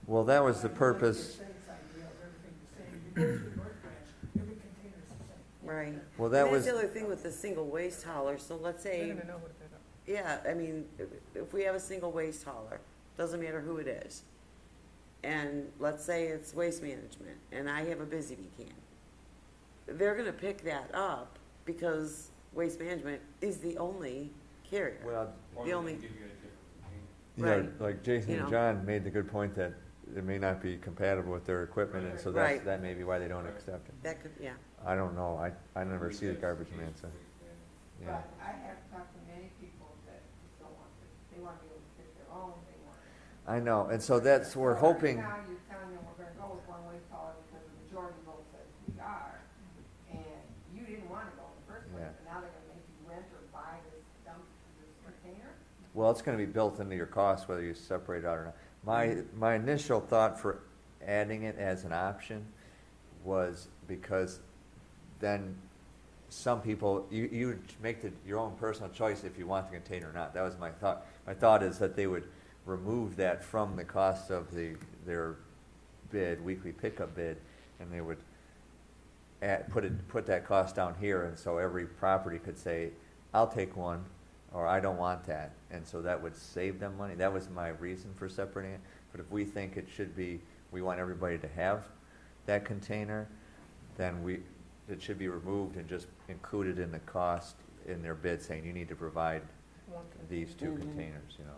[SPEAKER 2] Well, that was the
[SPEAKER 6] I like
[SPEAKER 2] purpose,
[SPEAKER 6] the aesthetics idea of everything the same. You go to the North Branch, every container's the same.
[SPEAKER 7] Right.
[SPEAKER 2] well, that
[SPEAKER 7] And
[SPEAKER 2] was,
[SPEAKER 7] that's the other thing with the single waste hauler, so let's
[SPEAKER 4] They're
[SPEAKER 7] say,
[SPEAKER 4] gonna know who to pick up.
[SPEAKER 7] yeah, I mean, if we have a single waste hauler, doesn't matter who it is, and let's say it's Waste Management, and I have a Busy Bee can, they're gonna pick that up because Waste Management is the only carrier.
[SPEAKER 2] well,
[SPEAKER 10] Or
[SPEAKER 7] The
[SPEAKER 10] they
[SPEAKER 7] only-
[SPEAKER 10] can give you a different container.
[SPEAKER 2] yeah, like Jason
[SPEAKER 7] You
[SPEAKER 2] and
[SPEAKER 7] know.
[SPEAKER 2] John made the good point that it may not be compatible with their equipment, and so
[SPEAKER 7] Right.
[SPEAKER 2] that may be why they don't accept it.
[SPEAKER 7] That could, yeah,
[SPEAKER 2] I don't know, I never see the garbage man, so, yeah.
[SPEAKER 8] But I have talked to many people that just don't want to, they want to be able to pick their own, they want.
[SPEAKER 2] I know, and so that's, we're
[SPEAKER 8] So
[SPEAKER 2] hoping,
[SPEAKER 8] Now you're telling them we're gonna go with one waste hauler because the majority vote says we are, and you didn't wanna go in the first place,
[SPEAKER 2] Yeah.
[SPEAKER 8] and now they're gonna make you rent or buy this this container?
[SPEAKER 2] well, it's gonna be built into your cost whether you separate it out or not. My initial thought for adding it as an option was because then some people, you would make your own personal choice if you want the container or not. That was my thought. My thought is that they would remove that from the cost of their bid, weekly pickup bid, and they would put that cost down here, and so every property could say, I'll take one, or I don't want that, and so that would save them money. That was my reason for separating it. But if we think it should be, we want everybody to have that container, then it should be removed and just included in the cost in their bid, saying you need to provide
[SPEAKER 4] One
[SPEAKER 2] these two
[SPEAKER 7] Mhm.
[SPEAKER 2] containers, you know.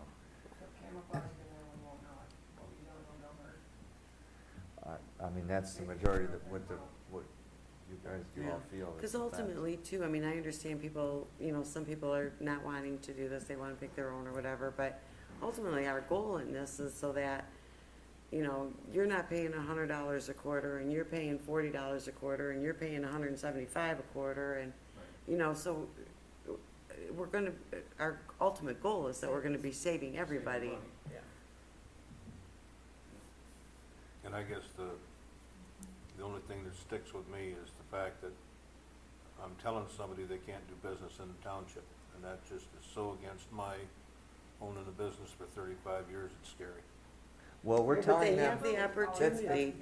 [SPEAKER 8] So camouflage in there, we won't know it, but we don't know numbers.
[SPEAKER 2] I mean, that's the majority of what you guys do all feel. is
[SPEAKER 7] because
[SPEAKER 2] the fact.
[SPEAKER 7] ultimately too, I mean, I understand people, some people are not wanting to do this, they wanna pick their own or whatever, but ultimately our goal in this is so that, you're not paying $100 a quarter, and you're paying $40 a quarter, and you're paying $175 a quarter, and, so we're gonna, our ultimate goal is that we're gonna be saving everybody.
[SPEAKER 4] Yeah.
[SPEAKER 1] And I guess the only thing that sticks with me is the fact that I'm telling somebody they can't do business in the township, and that just is so against my owning a business for 35 years, it's scary.
[SPEAKER 2] Well, we're
[SPEAKER 7] But
[SPEAKER 2] telling
[SPEAKER 7] they
[SPEAKER 2] them,
[SPEAKER 7] have the opportunity.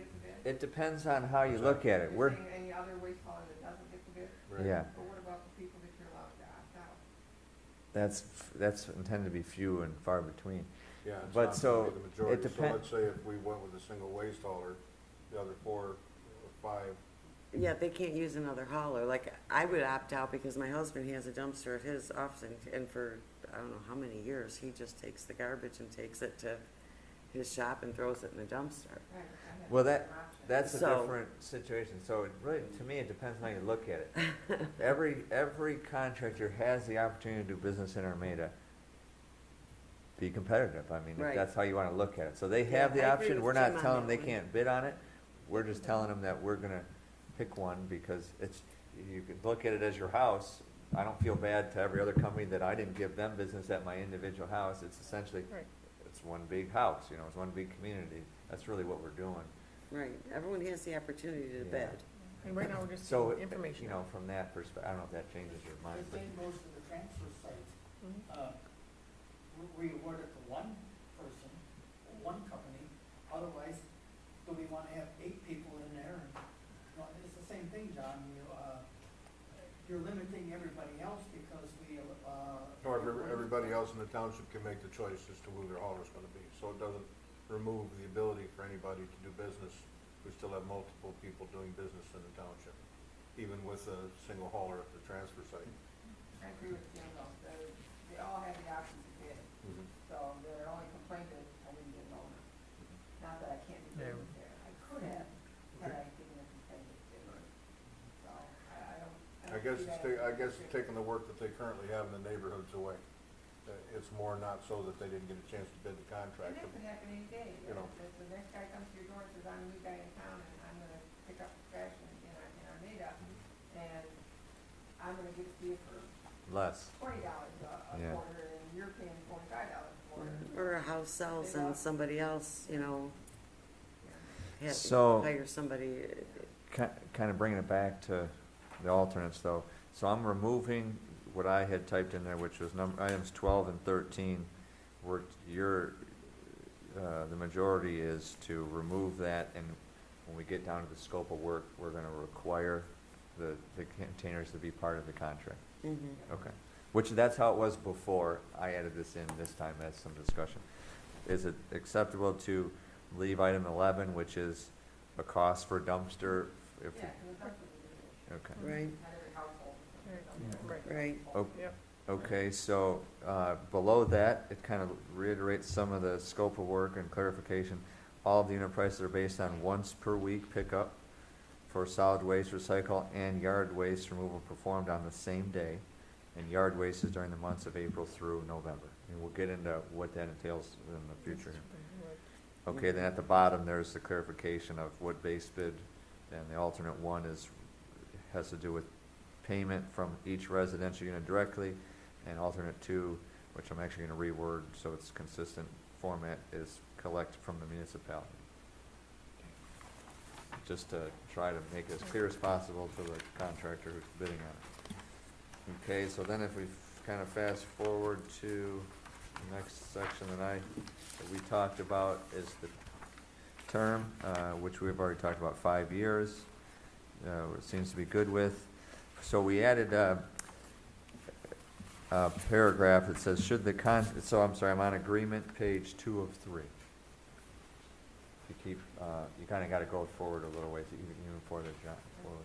[SPEAKER 2] it depends on how you look at it.
[SPEAKER 8] You're saying any other waste hauler that doesn't get the bid?
[SPEAKER 2] Yeah,
[SPEAKER 8] But what about the people that you're allowed to opt out?
[SPEAKER 2] that's intended to be few and far between.
[SPEAKER 1] Yeah, it's
[SPEAKER 2] But
[SPEAKER 1] not
[SPEAKER 2] so,
[SPEAKER 1] gonna be the majority.
[SPEAKER 2] it depend-
[SPEAKER 1] So let's say if we went with a single waste hauler, the other 4 or 5,
[SPEAKER 7] Yeah, they can't use another hauler. Like, I would opt out because my husband has a dumpster at his office, and for, I don't know how many years, he just takes the garbage and takes it to his shop and throws it in the dumpster.
[SPEAKER 8] Right, I have
[SPEAKER 2] Well,
[SPEAKER 8] another option.
[SPEAKER 2] that's a
[SPEAKER 7] So-
[SPEAKER 2] different situation, so it really, to me, it depends on how you look at it. Every contractor has the opportunity to do business in Armada. Be competitive, I mean, if
[SPEAKER 7] Right.
[SPEAKER 2] that's how you wanna look at it. So they have the
[SPEAKER 7] Yeah, I agree
[SPEAKER 2] option,
[SPEAKER 7] with
[SPEAKER 2] we're
[SPEAKER 7] Jim
[SPEAKER 2] not
[SPEAKER 7] on
[SPEAKER 2] telling them
[SPEAKER 7] that
[SPEAKER 2] they
[SPEAKER 7] one.
[SPEAKER 2] can't bid on it, we're just telling them that we're gonna pick one, because you can look at it as your house. I don't feel bad to every other company that I didn't give them business at my individual house, it's essentially,
[SPEAKER 4] Right.
[SPEAKER 2] it's one big house, it's one big community, that's really what we're doing.
[SPEAKER 7] Right, everyone has the opportunity to
[SPEAKER 2] Yeah.
[SPEAKER 7] bid.
[SPEAKER 4] And right now, we're just
[SPEAKER 2] So,
[SPEAKER 4] getting information.
[SPEAKER 2] from that perspective, I don't know if that changes your mind,
[SPEAKER 6] The
[SPEAKER 2] but
[SPEAKER 6] same goes to the transfer site.
[SPEAKER 4] Mhm.
[SPEAKER 6] we award it to one person, one company, otherwise, do we wanna have 8 people in there? And, you know, it's the same thing, John, you're limiting everybody else because
[SPEAKER 1] Or everybody else in the township can make the choice as to who their hauler's gonna be, so it doesn't remove the ability for anybody to do business. We still have multiple people doing business in the township, even with a single hauler at the transfer site.
[SPEAKER 8] I agree with Jim, though, they all have the option to bid, so their only complaint is, I didn't get an owner. Not that I can't do
[SPEAKER 9] Yeah.
[SPEAKER 8] business there, I could have, had I given a competitive bid. So, I don't
[SPEAKER 1] I guess
[SPEAKER 8] see
[SPEAKER 1] it's,
[SPEAKER 8] that as
[SPEAKER 1] I guess it's taking the work that they currently have in the neighborhoods away. It's more not so that they didn't get a chance to bid the
[SPEAKER 8] And
[SPEAKER 1] contract.
[SPEAKER 8] that could happen any day.
[SPEAKER 1] You know.
[SPEAKER 8] The next guy comes to your door and says, I'm a new guy in town and I'm gonna pick up trash in Armada and I'm gonna give it to you for
[SPEAKER 2] Less.
[SPEAKER 8] $20 a
[SPEAKER 2] Yeah.
[SPEAKER 8] quarter and you're paying $25 a quarter.
[SPEAKER 7] Or a house sells and somebody else, you know,
[SPEAKER 2] So-
[SPEAKER 7] hire somebody.
[SPEAKER 2] Kind of bringing it back to the alternates though. So I'm removing what I had typed in there, which was items 12 and 13, where the majority is to remove that, and when we get down to the scope of work, we're gonna require the containers to be part of the contract. Okay. Which, that's how it was before. I added this in this time, that's some discussion. Is it acceptable to leave item 11, which is a cost for dumpster? If
[SPEAKER 8] Yeah, and the dumpster is
[SPEAKER 2] Okay.
[SPEAKER 7] Right,
[SPEAKER 8] not every household.
[SPEAKER 4] Right.
[SPEAKER 7] right.
[SPEAKER 4] Yep.
[SPEAKER 2] Okay, so, below that, it kind of reiterates some of the scope of work and clarification. All of the unit prices are based on once per week pickup for solid waste recycle and yard waste removal performed on the same day. And yard waste is during the months of April through November. And we'll get into what that entails in the future. Okay, then at the bottom, there's the clarification of what base bid, and the alternate one has to do with payment from each residential unit directly, and alternate 2, which I'm actually gonna reword so it's consistent format, is collect from the municipality. Just to try to make it as clear as possible to the contractor who's bidding on it. Okay, so then if we kind of fast forward to the next section that we talked about is the term, which we've already talked about, 5 years. It seems to be good with. So we added a paragraph that says, I'm on agreement, page 2 of 3. You kind of got to go forward a little ways, even further, John. Forward.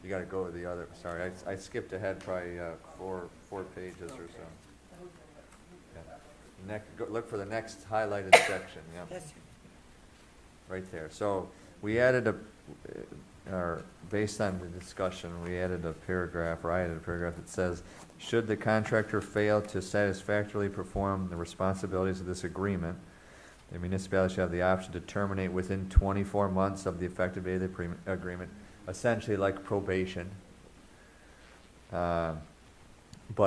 [SPEAKER 2] You got to go to the other, sorry, I skipped ahead probably 4 pages or so. Yeah. Look for the next highlighted section, yeah.
[SPEAKER 7] That's
[SPEAKER 2] Right there. So we added based on the discussion, we added a paragraph, or I added a paragraph that says, should the contractor fail to satisfactorily perform the responsibilities of this agreement, the municipality shall have the option to terminate within 24 months of the effective date of the agreement, essentially like probation. But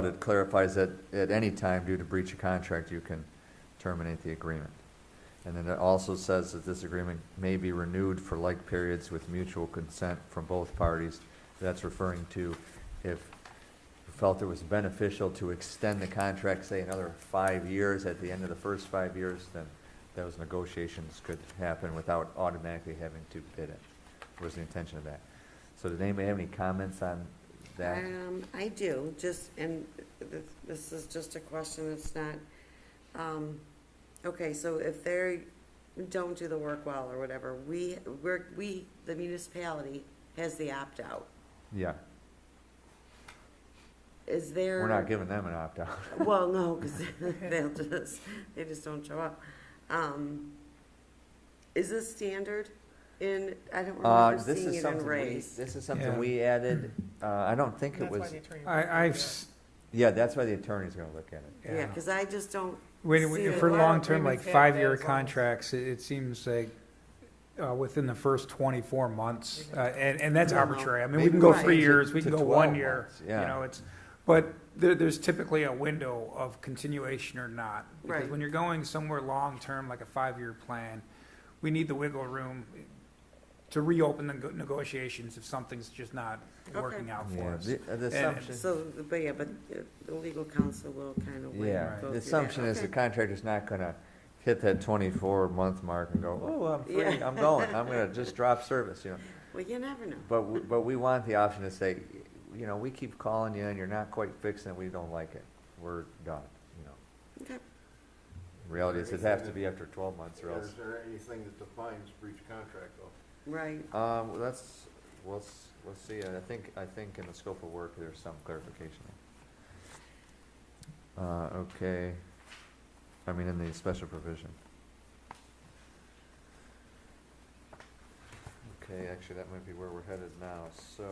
[SPEAKER 2] it clarifies that at any time due to breach of contract, you can terminate the agreement. And then it also says that this agreement may be renewed for like periods with mutual consent from both parties. That's referring to if you felt it was beneficial to extend the contract, say another 5 years, at the end of the first 5 years, then those negotiations could happen without automatically having to bid it, was the intention of that. So does anybody have any comments on that?
[SPEAKER 7] I do, and this is just a question, it's not, okay, so if they don't do the work well or whatever, the municipality has the opt-out.
[SPEAKER 2] Yeah,
[SPEAKER 7] Is there?
[SPEAKER 2] we're not giving them an opt-out.
[SPEAKER 7] Well, no, because they just don't show up. Is this standard I don't remember
[SPEAKER 2] This
[SPEAKER 7] seeing
[SPEAKER 2] is
[SPEAKER 7] it in
[SPEAKER 2] something
[SPEAKER 7] race.
[SPEAKER 2] this is something
[SPEAKER 9] Yeah.
[SPEAKER 2] we added, I don't think it
[SPEAKER 4] That's why
[SPEAKER 2] was,
[SPEAKER 4] the attorney.
[SPEAKER 2] yeah, that's why the attorney's gonna look at it.
[SPEAKER 7] Yeah, because I just don't
[SPEAKER 9] When,
[SPEAKER 7] see
[SPEAKER 9] when-
[SPEAKER 7] it.
[SPEAKER 9] for
[SPEAKER 4] A lot of
[SPEAKER 9] long-term, like
[SPEAKER 4] agreements have
[SPEAKER 9] 5-year
[SPEAKER 4] that as well.
[SPEAKER 9] contracts, it seems like, within the first 24 months, and that's arbitrary. I mean, we can go
[SPEAKER 7] Right.
[SPEAKER 9] 3 years, we
[SPEAKER 2] To
[SPEAKER 9] can go
[SPEAKER 2] 12
[SPEAKER 9] 1 year,
[SPEAKER 2] months,
[SPEAKER 9] you
[SPEAKER 2] yeah.
[SPEAKER 9] know, but there's typically a window of continuation or not. Because
[SPEAKER 7] Right.
[SPEAKER 9] when you're going somewhere long-term, like a 5-year plan, we need the wiggle room. to reopen the negotiations if something's just not
[SPEAKER 7] Okay.
[SPEAKER 9] working out for
[SPEAKER 2] Yeah,
[SPEAKER 9] us.
[SPEAKER 2] the
[SPEAKER 9] And-
[SPEAKER 2] assumption,
[SPEAKER 7] So, but the legal counsel will kind of wait
[SPEAKER 2] yeah,
[SPEAKER 7] and go
[SPEAKER 2] the
[SPEAKER 7] through that.
[SPEAKER 2] assumption is the
[SPEAKER 7] Okay.
[SPEAKER 2] contractor's not gonna hit that 24-month mark and go, oh, I'm free,
[SPEAKER 7] Yeah.
[SPEAKER 2] I'm going, I'm gonna just drop service, you know.
[SPEAKER 7] Well, you never know.
[SPEAKER 2] But we want the option to say, you know, we keep calling you and you're not quite fixing it, we don't like it, we're done, you know.
[SPEAKER 7] Okay.
[SPEAKER 2] Reality is it has to be after 12 months or else.
[SPEAKER 1] Is there anything that defines breach of contract though?
[SPEAKER 7] Right.
[SPEAKER 2] Well, we'll see, I think in the scope of work, there's some clarification. Okay, I mean, in the special provision. Okay, actually, that might be where we're headed now, so.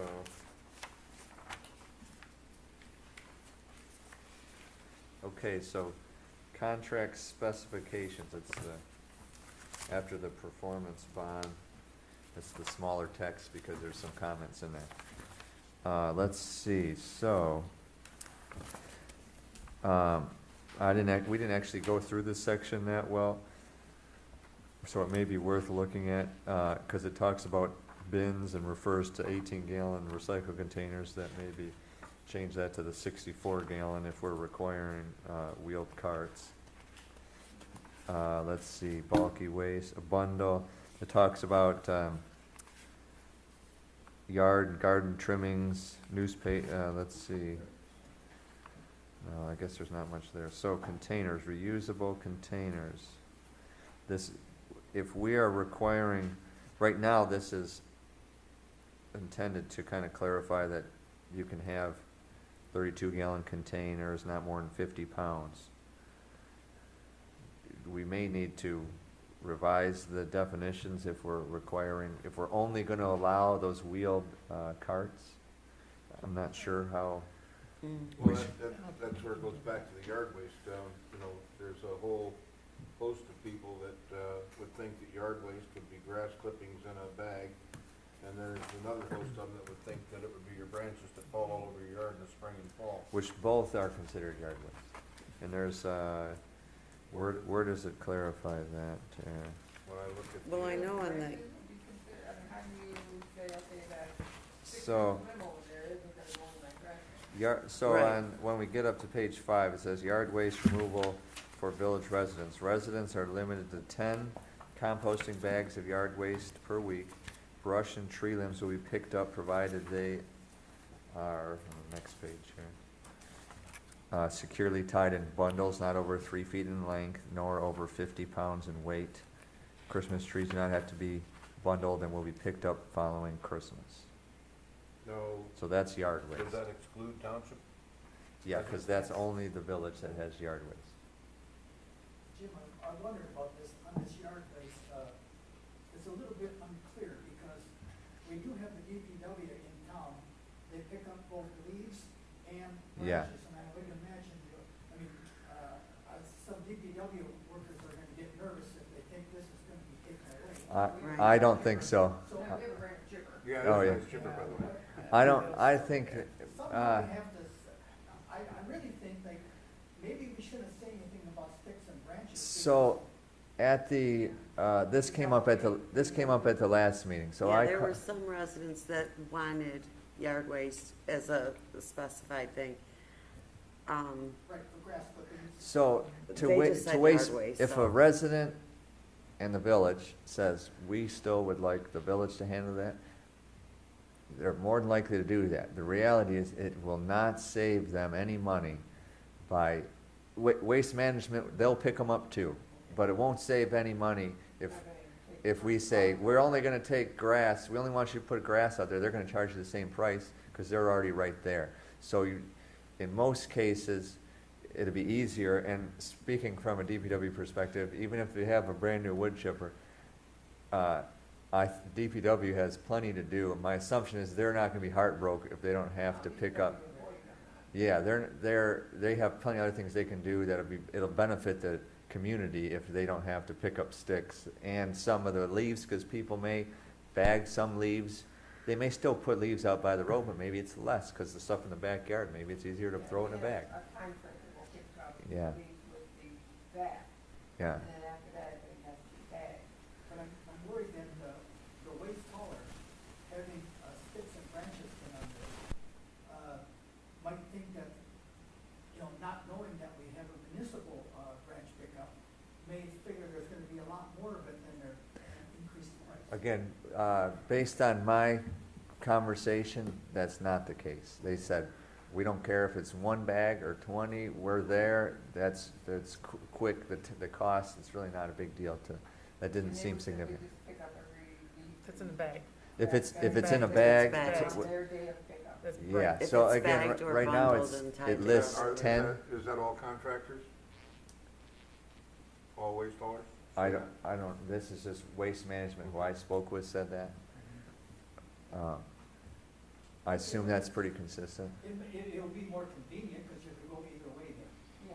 [SPEAKER 2] Okay, so contract specifications, it's after the performance bond, it's the smaller text because there's some comments in there. Let's see, so, we didn't actually go through this section that well, so it may be worth looking at, cause it talks about bins and refers to 18-gallon recycle containers, that maybe change that to the 64-gallon if we're requiring, wheeled carts. Let's see, bulky waste, a bundle, it talks about, yard and garden trimmings, let's see. No, I guess there's not much there. So containers, reusable containers. This, if we are requiring, right now, this is intended to kind of clarify that you can have 32-gallon containers, not more than 50 pounds. We may need to revise the definitions if we're only gonna allow those wheeled, carts. I'm not sure how.
[SPEAKER 1] Well, that's where it goes back to the yard waste. You know, there's a whole host of people that would think that yard waste would be grass clippings in a bag, and there's another host of them that would think that it would be your branches that fall all over your yard in the spring and fall.
[SPEAKER 2] Which both are considered yard waste. And there's, where does it clarify that?
[SPEAKER 1] When I look at
[SPEAKER 7] Well, I know on the,
[SPEAKER 8] Would you consider, I mean, how do you say, okay, that
[SPEAKER 2] So,
[SPEAKER 8] limo there isn't gonna go in that trash?
[SPEAKER 2] so
[SPEAKER 7] Right.
[SPEAKER 2] when we get up to page 5, it says yard waste removal for village residents. Residents are limited to 10 composting bags of yard waste per week. Brush and tree limbs will be picked up provided they are, on the next page here, securely tied in bundles not over 3 feet in length, nor over 50 pounds in weight. Christmas trees do not have to be bundled and will be picked up following Christmas.
[SPEAKER 1] No,
[SPEAKER 2] So that's yard
[SPEAKER 1] does
[SPEAKER 2] waste.
[SPEAKER 1] that exclude township?
[SPEAKER 2] Yeah, because that's only the village that has yard waste.
[SPEAKER 6] Jim, I wondered about this, on this yard waste, it's a little bit unclear, because we do have the DPW in town, they pick up both leaves and
[SPEAKER 2] Yeah.
[SPEAKER 6] branches, and I would imagine, some DPW workers are gonna get nervous if they think this is gonna be taken away.
[SPEAKER 2] I don't think so.
[SPEAKER 6] So,
[SPEAKER 8] No, we have a brand new chipper.
[SPEAKER 1] Yeah,
[SPEAKER 2] Oh,
[SPEAKER 1] that's
[SPEAKER 2] yeah.
[SPEAKER 1] nice chipper, by the way.
[SPEAKER 2] I think,
[SPEAKER 6] somehow we have to, I really think like, maybe we shouldn't say anything about sticks and branches.
[SPEAKER 2] so, at the, this came up at the last meeting, so
[SPEAKER 7] yeah,
[SPEAKER 2] I.
[SPEAKER 7] there were some residents that wanted yard waste as a specified thing.
[SPEAKER 6] Right, for grass clippings.
[SPEAKER 2] So, to
[SPEAKER 7] They
[SPEAKER 2] wa-
[SPEAKER 7] just
[SPEAKER 2] to
[SPEAKER 7] said
[SPEAKER 2] waste,
[SPEAKER 7] yard waste,
[SPEAKER 2] if
[SPEAKER 7] so-
[SPEAKER 2] a resident and the village says, we still would like the village to handle that, they're more than likely to do that. The reality is, it will not save them any money by, waste management, they'll pick them up too, but it won't save any money if we say, we're only gonna take grass, we only want you to put grass out there, they're gonna charge you the same price, because they're already right there. So in most cases, it'll be easier, and speaking from a DPW perspective, even if they have a brand-new wood chipper, DPW has plenty to do. My assumption is they're not gonna be heartbroken if they don't have to pick up. Yeah, they have plenty of other things they can do it'll benefit the community if they don't have to pick up sticks and some of the leaves, because people may bag some leaves. They may still put leaves out by the road, but maybe it's less, because the stuff in the backyard, maybe it's easier to throw it in a bag.
[SPEAKER 8] A time frame that will pick up the
[SPEAKER 2] Yeah.
[SPEAKER 8] leaves with the bag,
[SPEAKER 2] Yeah,
[SPEAKER 8] and then after that, it has to be bagged.
[SPEAKER 6] But I'm worried that the waste hauler
[SPEAKER 2] Again, based on my conversation, that's not the case. They said, we don't care if it's 1 bag or 20, we're there, that's quick, the cost, it's really not a big deal to, that didn't seem significant.
[SPEAKER 4] It's in the bag.
[SPEAKER 2] If it's in a
[SPEAKER 4] Bag.
[SPEAKER 2] bag,
[SPEAKER 7] It's
[SPEAKER 4] bagged.
[SPEAKER 8] Their day of pickup.
[SPEAKER 4] That's
[SPEAKER 2] yeah,
[SPEAKER 4] right.
[SPEAKER 7] If
[SPEAKER 2] so
[SPEAKER 7] it's
[SPEAKER 2] again,
[SPEAKER 7] bagged or
[SPEAKER 2] right now,
[SPEAKER 7] bundled and tied
[SPEAKER 2] it
[SPEAKER 7] to
[SPEAKER 2] lists
[SPEAKER 7] a-
[SPEAKER 1] Is
[SPEAKER 2] 10.
[SPEAKER 1] that all contractors? All waste haulers?
[SPEAKER 2] I don't, this is just Waste Management, who I spoke with said that. I assume that's pretty consistent.
[SPEAKER 6] It'll be more convenient, because you can go either way then,
[SPEAKER 8] Yeah.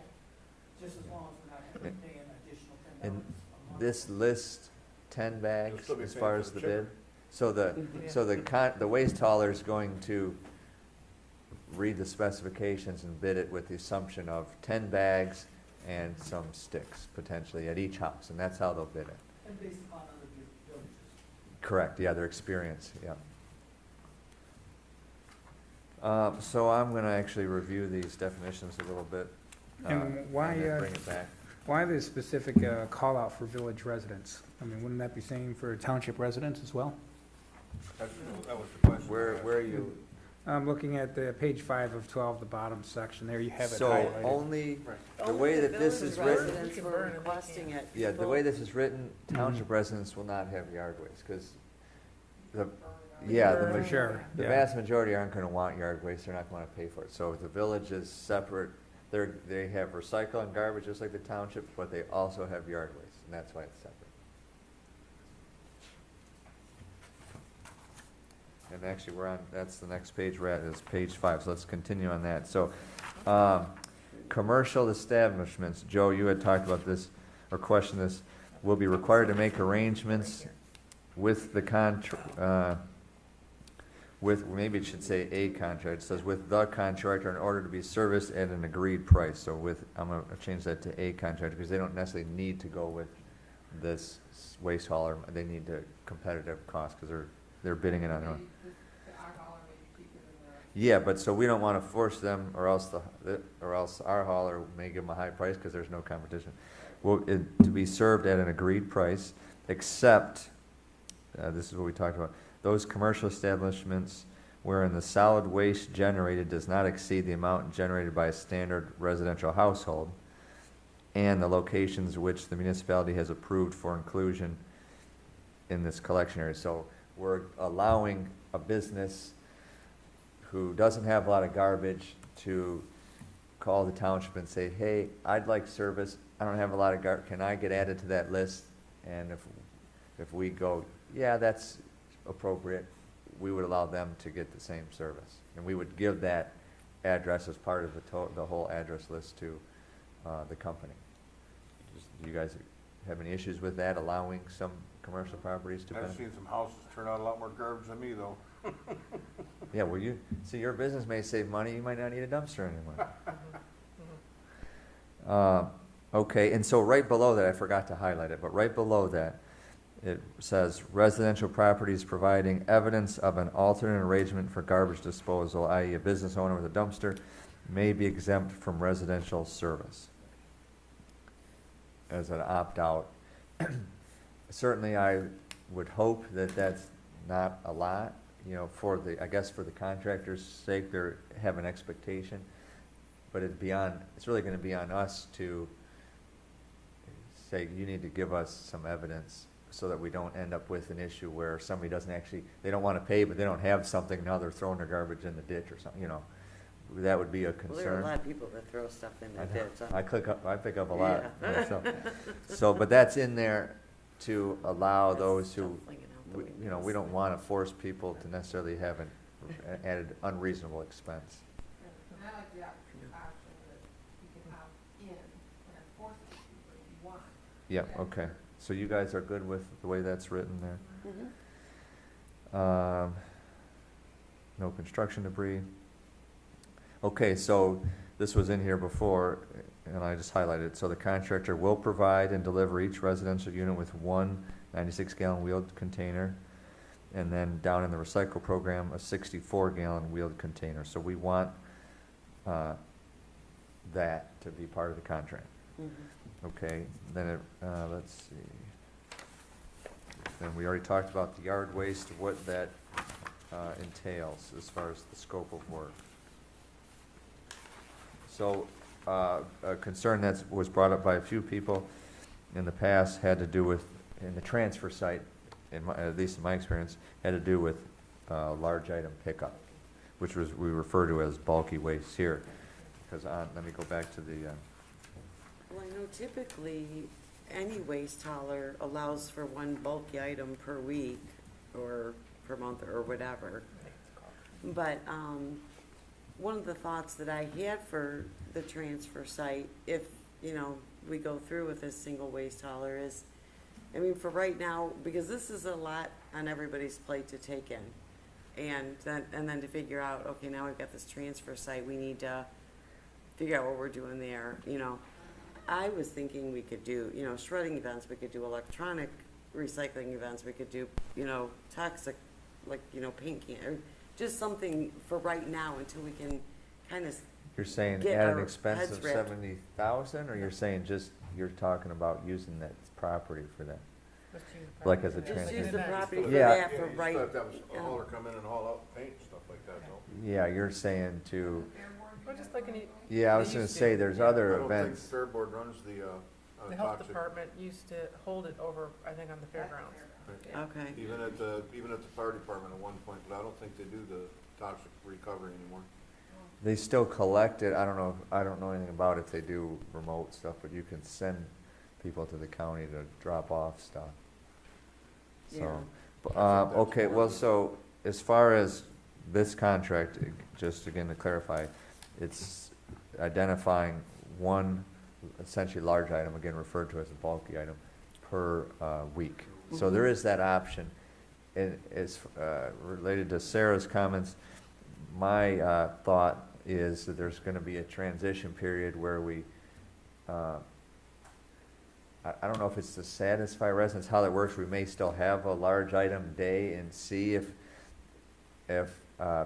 [SPEAKER 6] just as long as we're not having to pay an additional $10
[SPEAKER 2] And
[SPEAKER 6] a month.
[SPEAKER 2] this lists 10 bags
[SPEAKER 1] still be
[SPEAKER 2] as
[SPEAKER 1] paying
[SPEAKER 2] far
[SPEAKER 1] for
[SPEAKER 2] as
[SPEAKER 1] the
[SPEAKER 2] the bid.
[SPEAKER 1] shipper.
[SPEAKER 2] So the waste hauler is going to read the specifications and bid it with the assumption of 10 bags and some sticks potentially at each house, and that's how they'll bid it.
[SPEAKER 6] And based upon other villages.
[SPEAKER 2] Correct, yeah, their experience, yeah. So I'm gonna actually review these definitions a little bit.
[SPEAKER 9] And why,
[SPEAKER 2] and then bring it back.
[SPEAKER 9] Why the specific call out for village residents? I mean, wouldn't that be same for township residents as well?
[SPEAKER 1] That was the question.
[SPEAKER 2] Where are you?
[SPEAKER 9] I'm looking at the page 5 of 12, the bottom section there, you have it
[SPEAKER 2] So
[SPEAKER 9] highlighted.
[SPEAKER 2] only, the
[SPEAKER 7] Only
[SPEAKER 2] way
[SPEAKER 7] the
[SPEAKER 2] that this
[SPEAKER 7] village
[SPEAKER 2] is written,
[SPEAKER 7] residents
[SPEAKER 4] You can
[SPEAKER 7] were
[SPEAKER 4] burn 'em, they
[SPEAKER 7] requesting
[SPEAKER 4] can't.
[SPEAKER 7] it.
[SPEAKER 2] yeah, the
[SPEAKER 7] People-
[SPEAKER 2] way this is written, township residents will not have yard waste, because the,
[SPEAKER 4] We
[SPEAKER 2] yeah,
[SPEAKER 4] burn
[SPEAKER 2] the,
[SPEAKER 4] them.
[SPEAKER 9] For sure,
[SPEAKER 2] the
[SPEAKER 9] yeah.
[SPEAKER 2] vast majority aren't gonna want yard waste, they're not gonna pay for it. So the village is separate, they have recycle and garbage just like the township, but they also have yard waste, and that's why it's separate. And actually, that's the next page we're at, is page 5, so let's continue on that. So, commercial establishments, Joe, you had talked about this, or questioned this, will be required to make arrangements with the with, maybe it should say a contract, it says with the contractor in order to be serviced at an agreed price. So I'm gonna change that to a contractor, because they don't necessarily need to go with this waste hauler, they need a competitive cost, because they're bidding it on their own.
[SPEAKER 8] The alcohol may be cheaper than
[SPEAKER 2] Yeah, but so we don't wanna force them, or else our hauler may give them a high price, because there's no competition. Well, to be served at an agreed price, except, this is what we talked about, those commercial establishments wherein the solid waste generated does not exceed the amount generated by a standard residential household, and the locations which the municipality has approved for inclusion in this collection area. So we're allowing a business who doesn't have a lot of garbage to call the township and say, hey, I'd like service, I don't have a lot of garbage, can I get added to that list? And if we go, yeah, that's appropriate, we would allow them to get the same service. And we would give that address as part of the whole address list to the company. Do you guys have any issues with that, allowing some commercial properties to
[SPEAKER 1] I've
[SPEAKER 2] benefit?
[SPEAKER 1] seen some houses turn out a lot more garbage than me, though.
[SPEAKER 2] Yeah, well, your business may save money, you might not need a dumpster anymore. Okay, and so right below that, I forgot to highlight it, but right below that, it says residential properties providing evidence of an alternate arrangement for garbage disposal, i.e. a business owner with a dumpster, may be exempt from residential service as an opt-out. Certainly, I would hope that that's not a lot, I guess for the contractor's sake, they have an expectation, but it's really gonna be on us to say, you need to give us some evidence so that we don't end up with an issue where somebody they don't wanna pay, but they don't have something, now they're throwing their garbage in the ditch or something, that would be a concern.
[SPEAKER 7] Well, there are a lot of people that throw stuff in
[SPEAKER 2] I
[SPEAKER 7] the
[SPEAKER 2] know.
[SPEAKER 7] ditch.
[SPEAKER 2] I pick up a lot
[SPEAKER 7] Yeah.
[SPEAKER 2] myself. So, but that's in there to allow those who,
[SPEAKER 7] Stuff flinging out the
[SPEAKER 2] we
[SPEAKER 7] windows.
[SPEAKER 2] don't wanna force people to necessarily have an added unreasonable expense.
[SPEAKER 8] And I like the option that you can opt in and force it if you want.
[SPEAKER 2] Yeah, okay. So you guys are good with the way that's written there?
[SPEAKER 7] Mhm.
[SPEAKER 2] No construction debris. Okay, so this was in here before, and I just highlighted it. So the contractor will provide and deliver each residential unit with one 96-gallon wheeled container, and then down in the recycle program, a 64-gallon wheeled container. So we want that to be part of the contract.
[SPEAKER 7] Mhm.
[SPEAKER 2] Okay, then let's see. and we already talked about the yard waste, what that entails as far as the scope of work. So, a concern that was brought up by a few people in the past had to do with, in the transfer site, at least in my experience, had to do with large item pickup, which was, we refer to as bulky waste here. Because let me go back to the,
[SPEAKER 7] Well, I know typically any waste hauler allows for one bulky item per week or per month or whatever. But, one of the thoughts that I had for the transfer site, if, you know, we go through with this single waste hauler is, I mean, for right now, because this is a lot on everybody's plate to take in. And then to figure out, okay, now we've got this transfer site, we need to figure out what we're doing there, you know. I was thinking we could do, you know, shredding events, we could do electronic recycling events, we could do, you know, toxic, like, you know, paint can, or just something for right now until we can kind of,
[SPEAKER 2] you're saying
[SPEAKER 7] get
[SPEAKER 2] at an
[SPEAKER 7] our
[SPEAKER 2] expense
[SPEAKER 7] heads
[SPEAKER 2] of
[SPEAKER 7] wrapped.
[SPEAKER 2] 70,000, or you're saying just, you're talking about using that property for that?
[SPEAKER 4] Let's use the
[SPEAKER 2] Like
[SPEAKER 4] property
[SPEAKER 2] as a
[SPEAKER 4] for that.
[SPEAKER 7] just use the
[SPEAKER 4] Events.
[SPEAKER 7] property for
[SPEAKER 2] Yeah.
[SPEAKER 7] that for
[SPEAKER 1] you
[SPEAKER 7] right.
[SPEAKER 1] still have to have a
[SPEAKER 7] yeah.
[SPEAKER 1] hauler come in and haul out paint and stuff like that, though.
[SPEAKER 2] Yeah, you're saying to,
[SPEAKER 4] Well, just like any,
[SPEAKER 2] yeah, I
[SPEAKER 4] They
[SPEAKER 2] was gonna
[SPEAKER 4] used to,
[SPEAKER 2] say, there's
[SPEAKER 4] yeah.
[SPEAKER 2] other
[SPEAKER 1] I don't think
[SPEAKER 2] events.
[SPEAKER 1] Fair Board runs the
[SPEAKER 4] the health
[SPEAKER 1] toxic.
[SPEAKER 4] department used to hold it over, I think, on the fairgrounds.
[SPEAKER 7] Okay.
[SPEAKER 1] Even at the fire department at one point, but I don't think they do the toxic recovery anymore.
[SPEAKER 2] They still collect it, I don't know anything about if they do remote stuff, but you can send people to the county to drop off stuff.
[SPEAKER 7] Yeah.
[SPEAKER 2] So,
[SPEAKER 1] I think that's
[SPEAKER 2] okay,
[SPEAKER 1] more
[SPEAKER 2] well,
[SPEAKER 1] than-
[SPEAKER 2] so, as far as this contract, just again to clarify, it's identifying one essentially large item, again referred to as a bulky item, per week. So there is that option. And it's related to Sarah's comments, my thought is that there's gonna be a transition period where we, I don't know if it's to satisfy residents, how that works, we may still have a large item day and see if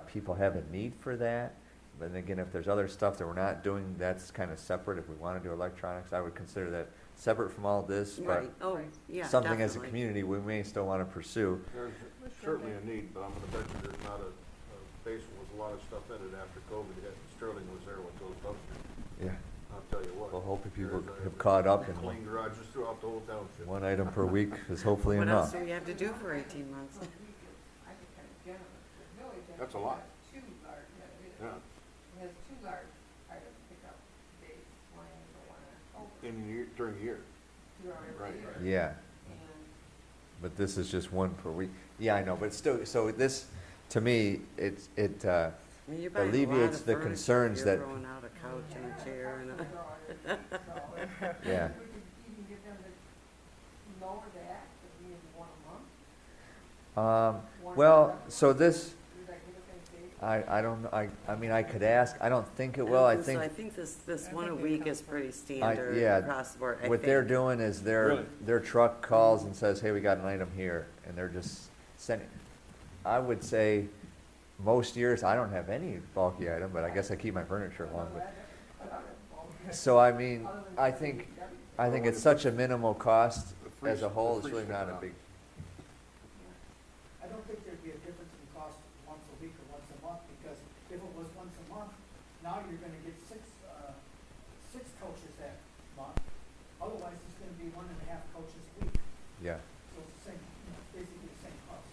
[SPEAKER 2] people have a need for that. But then again, if there's other stuff that we're not doing, that's kind of separate. If we want to do electronics, I would consider that separate from all this, but
[SPEAKER 7] Right, oh, yeah,
[SPEAKER 2] something as a
[SPEAKER 7] definitely.
[SPEAKER 2] community we may still want to pursue.
[SPEAKER 1] There's certainly a need, but I'm gonna bet you there's not a basement with a lot of stuff in it after COVID hit. Sterling was there with those dumpsters.
[SPEAKER 2] Yeah.
[SPEAKER 1] I'll tell you what.
[SPEAKER 2] Well, hopefully people
[SPEAKER 1] There's a
[SPEAKER 2] have caught up and
[SPEAKER 1] Clean garages throughout the whole township.
[SPEAKER 2] one item per week is hopefully
[SPEAKER 7] What else
[SPEAKER 2] enough.
[SPEAKER 7] do we have to do for 18 months?
[SPEAKER 8] I think kind of generous, the village actually
[SPEAKER 1] That's a lot.
[SPEAKER 8] has two large,
[SPEAKER 1] Yeah.
[SPEAKER 8] it has two large item pickup days, one in the one in October,
[SPEAKER 1] In the year, during the year.
[SPEAKER 8] throughout every
[SPEAKER 1] Right.
[SPEAKER 8] year.
[SPEAKER 2] Yeah,
[SPEAKER 8] And
[SPEAKER 2] but this is just one per week. Yeah, I know, but still, so this, to me, it
[SPEAKER 7] I mean, you're buying a lot
[SPEAKER 2] alleviates
[SPEAKER 7] of
[SPEAKER 2] the
[SPEAKER 7] furniture.
[SPEAKER 2] concerns
[SPEAKER 7] You're
[SPEAKER 2] that,
[SPEAKER 7] throwing out a couch and a chair and a.
[SPEAKER 2] yeah.
[SPEAKER 8] we could even get them to lower that, to be in one a month.
[SPEAKER 2] Well, so this,
[SPEAKER 8] Does that give us any date?
[SPEAKER 2] I don't know, I mean, I could ask, I don't think it will, I
[SPEAKER 7] So
[SPEAKER 2] think,
[SPEAKER 7] I think this
[SPEAKER 4] I
[SPEAKER 7] one a
[SPEAKER 4] think it
[SPEAKER 7] week
[SPEAKER 4] comes
[SPEAKER 7] is
[SPEAKER 4] from-
[SPEAKER 7] pretty standard
[SPEAKER 2] yeah,
[SPEAKER 7] across the board, I
[SPEAKER 2] what they're
[SPEAKER 7] think.
[SPEAKER 2] doing is
[SPEAKER 1] Really?
[SPEAKER 2] their truck calls and says, hey, we got an item here, and they're just sending. I would say, most years, I don't have any bulky item, but I guess I keep my furniture along with. So, I mean, I think it's such a minimal cost as a whole, it's really not a big,
[SPEAKER 6] I don't think there'd be a difference in cost once a week or once a month, because if it was once a month, now you're gonna get six coaches that month. Otherwise, it's gonna be 1.5 coaches a week,
[SPEAKER 2] yeah.
[SPEAKER 6] so it's the same, basically the same cost.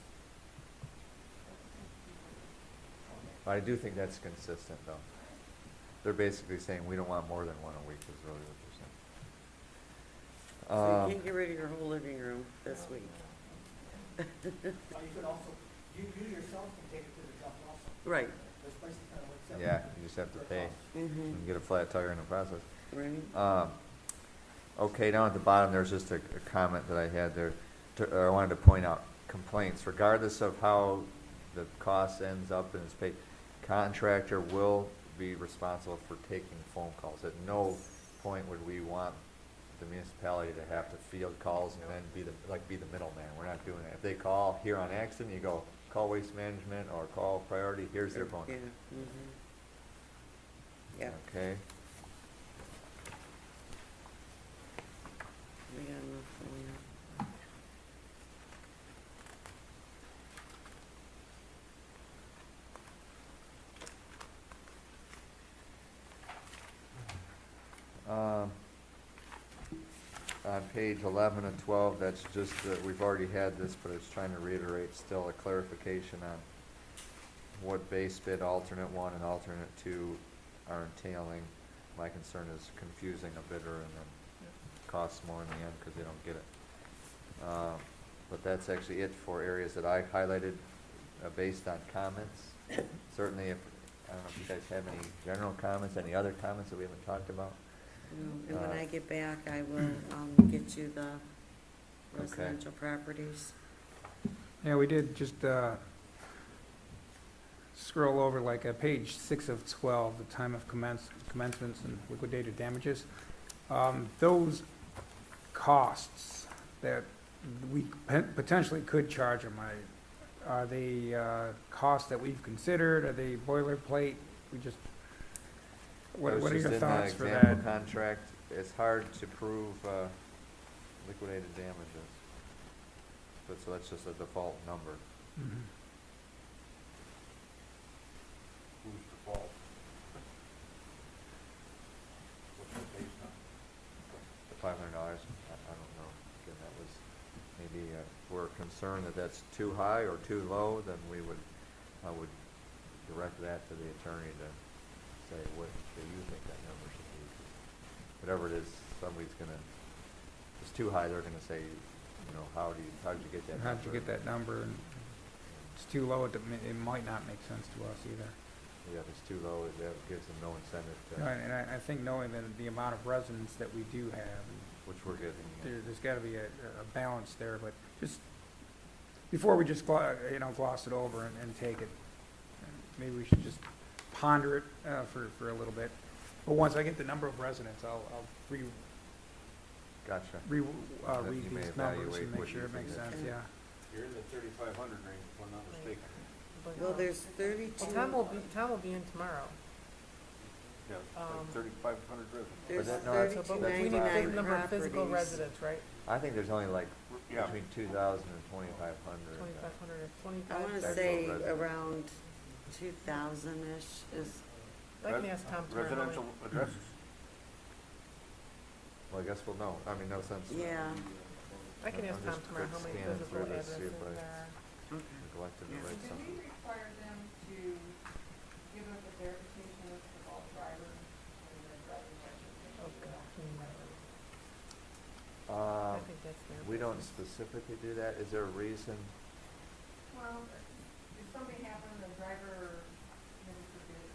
[SPEAKER 2] I do think that's consistent, though. They're basically saying, we don't want more than one a week, is really what they're saying.
[SPEAKER 7] So you can't get rid of your whole living room this week.
[SPEAKER 6] You could also, you yourself can take it to the dump also.
[SPEAKER 7] Right,
[SPEAKER 6] There's places that will accept.
[SPEAKER 2] Yeah, you just have to pay
[SPEAKER 7] mm-hmm,
[SPEAKER 2] and get a flat tire in the process.
[SPEAKER 7] right.
[SPEAKER 2] Okay, down at the bottom, there's just a comment that I had there, I wanted to point out, complaints, regardless of how the cost ends up and it's paid, contractor will be responsible for taking phone calls. At no point would we want the municipality to have to field calls and then be the middleman. We're not doing that. If they call here on accident, you go, call Waste Management or call Priority, here's their phone.
[SPEAKER 7] Yeah, mm-hmm. Yeah,
[SPEAKER 2] Okay,
[SPEAKER 7] we got enough going on.
[SPEAKER 2] on page 11 and 12, that's just, we've already had this, but it's trying to reiterate still a clarification on what base bid alternate 1 and alternate 2 are entailing. My concern is confusing a bidder and then costs more in the end because they don't get it. But that's actually it for areas that I highlighted based on comments. Certainly, if, I don't know if you guys have any general comments, any other comments that we haven't talked about?
[SPEAKER 7] And when I get back, I will, get you the residential properties.
[SPEAKER 9] Yeah, we did just, scroll over like page 6 of 12, the time of commencements and liquidated damages. Those costs that we potentially could charge them, are they costs that we've considered? Are they boilerplate? We just, what are your thoughts for
[SPEAKER 2] Just in the
[SPEAKER 9] that?
[SPEAKER 2] example contract, it's hard to prove liquidated damages. But so that's just a default number.
[SPEAKER 9] Mhm.
[SPEAKER 1] Who's default? What's the base on?
[SPEAKER 2] The $500, I don't know. Again, that was maybe, if we're concerned that that's too high or too low, then I would direct that to the attorney to say, what do you think that number should be? Whatever it is, somebody's gonna, if it's too high, they're gonna say, you know, how did you get that number?
[SPEAKER 9] How'd you get that number? And it's too low, it might not make sense to us either.
[SPEAKER 2] Yeah, if it's too low, that gives them no incentive
[SPEAKER 9] No,
[SPEAKER 2] to,
[SPEAKER 9] and I think knowing that the amount of residents that we do have,
[SPEAKER 2] which we're getting.
[SPEAKER 9] there's gotta be a balance there, but just, before we just, gloss it over and take it, maybe we should just ponder it, for a little bit. But once I get the number of residents, I'll
[SPEAKER 2] Gotcha.
[SPEAKER 9] read
[SPEAKER 2] You may
[SPEAKER 9] these numbers
[SPEAKER 2] evaluate
[SPEAKER 9] and make
[SPEAKER 2] what
[SPEAKER 9] sure
[SPEAKER 2] you
[SPEAKER 9] it makes
[SPEAKER 2] think.
[SPEAKER 9] sense, yeah.
[SPEAKER 1] You're in the 3,500 range, if I'm not mistaken.
[SPEAKER 7] Well, there's 32.
[SPEAKER 4] Well, Tom will be in tomorrow.
[SPEAKER 1] Yeah, like 3,500 residents.
[SPEAKER 7] There's
[SPEAKER 2] But that- no, that's-
[SPEAKER 4] So, but we need the
[SPEAKER 7] 3299
[SPEAKER 4] number of physical
[SPEAKER 7] properties.
[SPEAKER 4] residents, right?
[SPEAKER 2] I think there's only like
[SPEAKER 1] Yeah.
[SPEAKER 2] between 2,000 and 2,500.
[SPEAKER 4] 2,500 or
[SPEAKER 7] I
[SPEAKER 4] 25.
[SPEAKER 7] wanna
[SPEAKER 2] That's
[SPEAKER 7] say
[SPEAKER 2] all residents.
[SPEAKER 7] around 2,000-ish is,
[SPEAKER 4] I can ask Tom tomorrow.
[SPEAKER 1] Residential addresses.
[SPEAKER 2] Well, I guess we'll know. I mean, no sense.
[SPEAKER 7] yeah,
[SPEAKER 4] I can ask
[SPEAKER 2] I'm
[SPEAKER 4] Tom
[SPEAKER 2] just
[SPEAKER 4] tomorrow how many
[SPEAKER 2] scanning
[SPEAKER 4] physical
[SPEAKER 2] through this, see
[SPEAKER 4] addresses
[SPEAKER 2] if I-
[SPEAKER 4] there are.
[SPEAKER 7] okay.
[SPEAKER 2] Neglected to
[SPEAKER 7] Yeah.
[SPEAKER 2] write
[SPEAKER 8] Do
[SPEAKER 2] something.
[SPEAKER 8] we require them to give us a verification list of all drivers and their driving license?
[SPEAKER 4] Oh, God, can you remember?
[SPEAKER 2] Um,
[SPEAKER 4] I think that's their
[SPEAKER 2] we don't
[SPEAKER 4] business.
[SPEAKER 2] specifically do that. Is there a reason?
[SPEAKER 8] Well, if something happened, the driver, maybe forbid,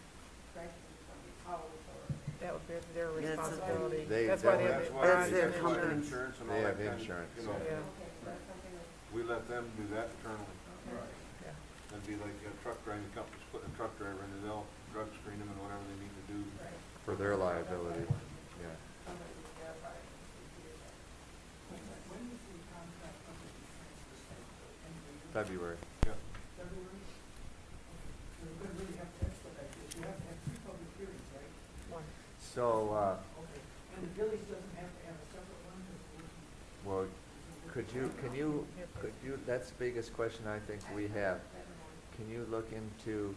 [SPEAKER 8] drives through somebody's house or.
[SPEAKER 4] That would be their
[SPEAKER 7] Yeah, it's a-
[SPEAKER 4] responsibility.
[SPEAKER 2] They-
[SPEAKER 4] That's why they
[SPEAKER 2] that's
[SPEAKER 4] have
[SPEAKER 1] That's
[SPEAKER 4] the
[SPEAKER 1] why,
[SPEAKER 7] That's
[SPEAKER 4] bond
[SPEAKER 7] their
[SPEAKER 1] that's why their
[SPEAKER 7] company.
[SPEAKER 1] insurance and
[SPEAKER 2] They
[SPEAKER 1] all that
[SPEAKER 2] have
[SPEAKER 1] kind of,
[SPEAKER 2] insurance,
[SPEAKER 1] you know,
[SPEAKER 4] Yeah.
[SPEAKER 8] Okay, so that's something that.
[SPEAKER 1] we let them do that internally.
[SPEAKER 4] Yeah.
[SPEAKER 1] That'd be like truck driving companies putting a truck driver in, they'll drug screen them and whatever they need to do.
[SPEAKER 2] For their liability, yeah.
[SPEAKER 8] Somebody would verify it.
[SPEAKER 6] When is the contract going to be transferred?
[SPEAKER 2] February.
[SPEAKER 1] Yeah.
[SPEAKER 6] February? So we're gonna really have to expedite this. You have to have 3 public hearings, right?
[SPEAKER 4] One.
[SPEAKER 2] So,
[SPEAKER 6] Okay. And the village doesn't have to have a separate one because
[SPEAKER 2] well, could you, that's the biggest question I think we have. Can you look into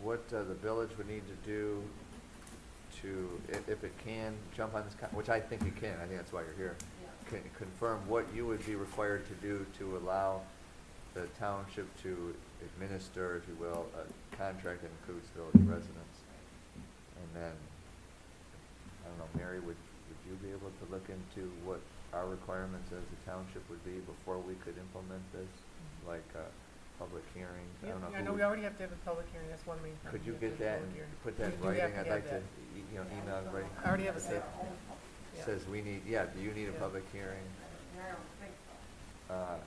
[SPEAKER 2] what the village would need to do to, if it can, jump on this, which I think it can, I think that's why you're here. Can confirm what you would be required to do to allow the township to administer, if you will, a contract that includes village residents. And then, I don't know, Mary, would you be able to look into what our requirements as a township would be before we could implement this? Like, public hearings, I
[SPEAKER 4] Yeah,
[SPEAKER 2] don't know.
[SPEAKER 4] I
[SPEAKER 2] who
[SPEAKER 4] know we
[SPEAKER 2] would-
[SPEAKER 4] already have to have a public hearing, that's one main thing.
[SPEAKER 2] Could you
[SPEAKER 4] We have
[SPEAKER 2] get
[SPEAKER 4] to have
[SPEAKER 2] that
[SPEAKER 4] a
[SPEAKER 2] and
[SPEAKER 4] public hearing.
[SPEAKER 2] put that in
[SPEAKER 4] We do have
[SPEAKER 2] writing?
[SPEAKER 4] to
[SPEAKER 2] I'd
[SPEAKER 4] have
[SPEAKER 2] like to,
[SPEAKER 4] that.
[SPEAKER 2] email it writing.
[SPEAKER 4] I already have a
[SPEAKER 2] Say-
[SPEAKER 4] Yeah.
[SPEAKER 2] Says we need, yeah, do you need a
[SPEAKER 4] Yeah.
[SPEAKER 2] public hearing?
[SPEAKER 8] And I don't think so.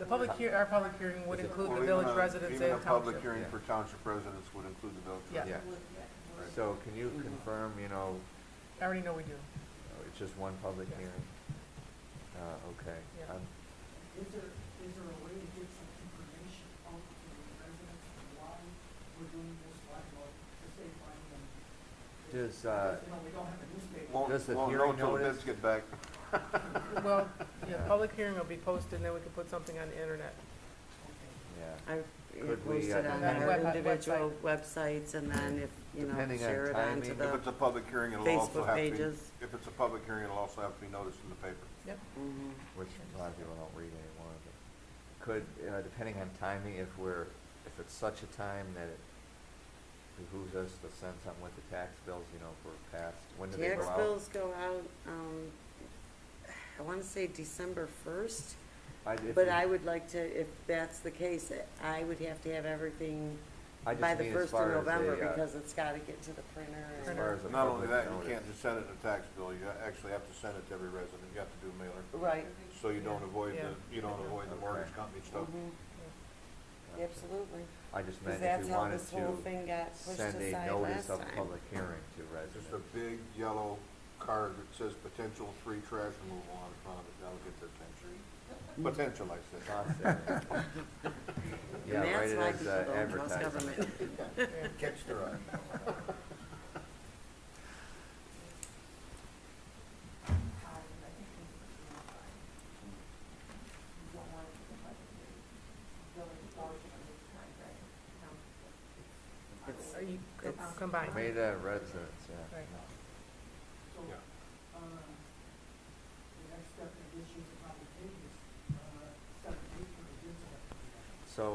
[SPEAKER 4] The our public hearing would
[SPEAKER 2] Is it-
[SPEAKER 4] include
[SPEAKER 1] Well,
[SPEAKER 4] the
[SPEAKER 1] even
[SPEAKER 4] village
[SPEAKER 1] a-
[SPEAKER 4] residents
[SPEAKER 1] Even
[SPEAKER 4] and
[SPEAKER 1] a public
[SPEAKER 4] township.
[SPEAKER 1] hearing
[SPEAKER 2] Yeah.
[SPEAKER 1] for township residents would include the village.
[SPEAKER 4] Yeah.
[SPEAKER 2] Yeah. So can you confirm,
[SPEAKER 4] I already know we do.
[SPEAKER 2] it's just one public
[SPEAKER 4] Yes.
[SPEAKER 2] hearing? Okay.
[SPEAKER 4] Yeah.
[SPEAKER 6] Is there a way to get some information out to the residents of why we're doing this, why, well, to save money and.
[SPEAKER 2] Does,
[SPEAKER 6] We don't have a newspaper.
[SPEAKER 2] Does the
[SPEAKER 1] Won't
[SPEAKER 2] hearing
[SPEAKER 1] know till the
[SPEAKER 2] notice-
[SPEAKER 1] bids get back.
[SPEAKER 4] Well, yeah, public hearing will be posted, and then we can put something on the internet.
[SPEAKER 6] Okay.
[SPEAKER 2] Yeah, Yeah.
[SPEAKER 7] I
[SPEAKER 2] Could we,
[SPEAKER 7] posted on
[SPEAKER 4] That
[SPEAKER 7] our
[SPEAKER 4] web-
[SPEAKER 7] individual websites and then if, you know,
[SPEAKER 2] Depending on
[SPEAKER 7] share it onto
[SPEAKER 2] timing.
[SPEAKER 1] If
[SPEAKER 7] the
[SPEAKER 1] it's a public hearing, it'll also
[SPEAKER 7] Facebook
[SPEAKER 1] have to be,
[SPEAKER 7] pages.
[SPEAKER 1] if it's a public hearing, it'll also have to be noticed in the paper.
[SPEAKER 4] Yep.
[SPEAKER 7] Mhm.
[SPEAKER 2] Which a lot of people don't read anymore, but could, depending on timing, if it's such a time that it behooves us to send something with the tax bills, you know, if we're past, when do they go
[SPEAKER 7] Tax
[SPEAKER 2] out?
[SPEAKER 7] bills go out, I wanna say December first, but I would like to, if that's the case, I would have to have everything
[SPEAKER 2] I just
[SPEAKER 7] by the
[SPEAKER 2] mean as
[SPEAKER 7] first of
[SPEAKER 2] far as
[SPEAKER 7] November,
[SPEAKER 2] the,
[SPEAKER 7] because it's gotta get to the printer.
[SPEAKER 2] As
[SPEAKER 7] and-
[SPEAKER 2] far as the
[SPEAKER 1] Not only
[SPEAKER 2] public
[SPEAKER 1] that, you
[SPEAKER 2] notice.
[SPEAKER 1] can't just send it in a tax bill, you actually have to send it to every resident, you have to do a mailer.
[SPEAKER 7] Right,
[SPEAKER 1] So you don't avoid
[SPEAKER 4] Yeah.
[SPEAKER 1] you don't avoid the mortgage
[SPEAKER 2] Okay.
[SPEAKER 1] company stuff.
[SPEAKER 7] mhm, absolutely.
[SPEAKER 2] I just
[SPEAKER 7] Cause
[SPEAKER 2] meant if
[SPEAKER 7] that's
[SPEAKER 2] we
[SPEAKER 7] how
[SPEAKER 2] wanted
[SPEAKER 7] this whole
[SPEAKER 2] to
[SPEAKER 7] thing got pushed
[SPEAKER 2] send a
[SPEAKER 7] aside
[SPEAKER 2] notice
[SPEAKER 7] last
[SPEAKER 2] of
[SPEAKER 7] time.
[SPEAKER 2] public hearing to
[SPEAKER 1] Just a
[SPEAKER 2] residents.
[SPEAKER 1] big yellow card that says potential free trash removal on the front of it, that'll get their attention. Potential, I said.
[SPEAKER 2] Cost center. Yeah,
[SPEAKER 7] And
[SPEAKER 2] write
[SPEAKER 7] that's
[SPEAKER 2] it
[SPEAKER 7] why
[SPEAKER 2] as
[SPEAKER 7] people don't trust
[SPEAKER 2] advertising.
[SPEAKER 7] government.
[SPEAKER 1] Catch their eye.
[SPEAKER 8] You don't want it to look like the village portion of this contract.
[SPEAKER 7] It's-
[SPEAKER 4] Are you,
[SPEAKER 7] It's-
[SPEAKER 4] it's combined,
[SPEAKER 2] Made residents, yeah.
[SPEAKER 4] right.
[SPEAKER 11] So,
[SPEAKER 1] Yeah.
[SPEAKER 11] the next step in this year's probably pages, 7 weeks for the bids.
[SPEAKER 2] So,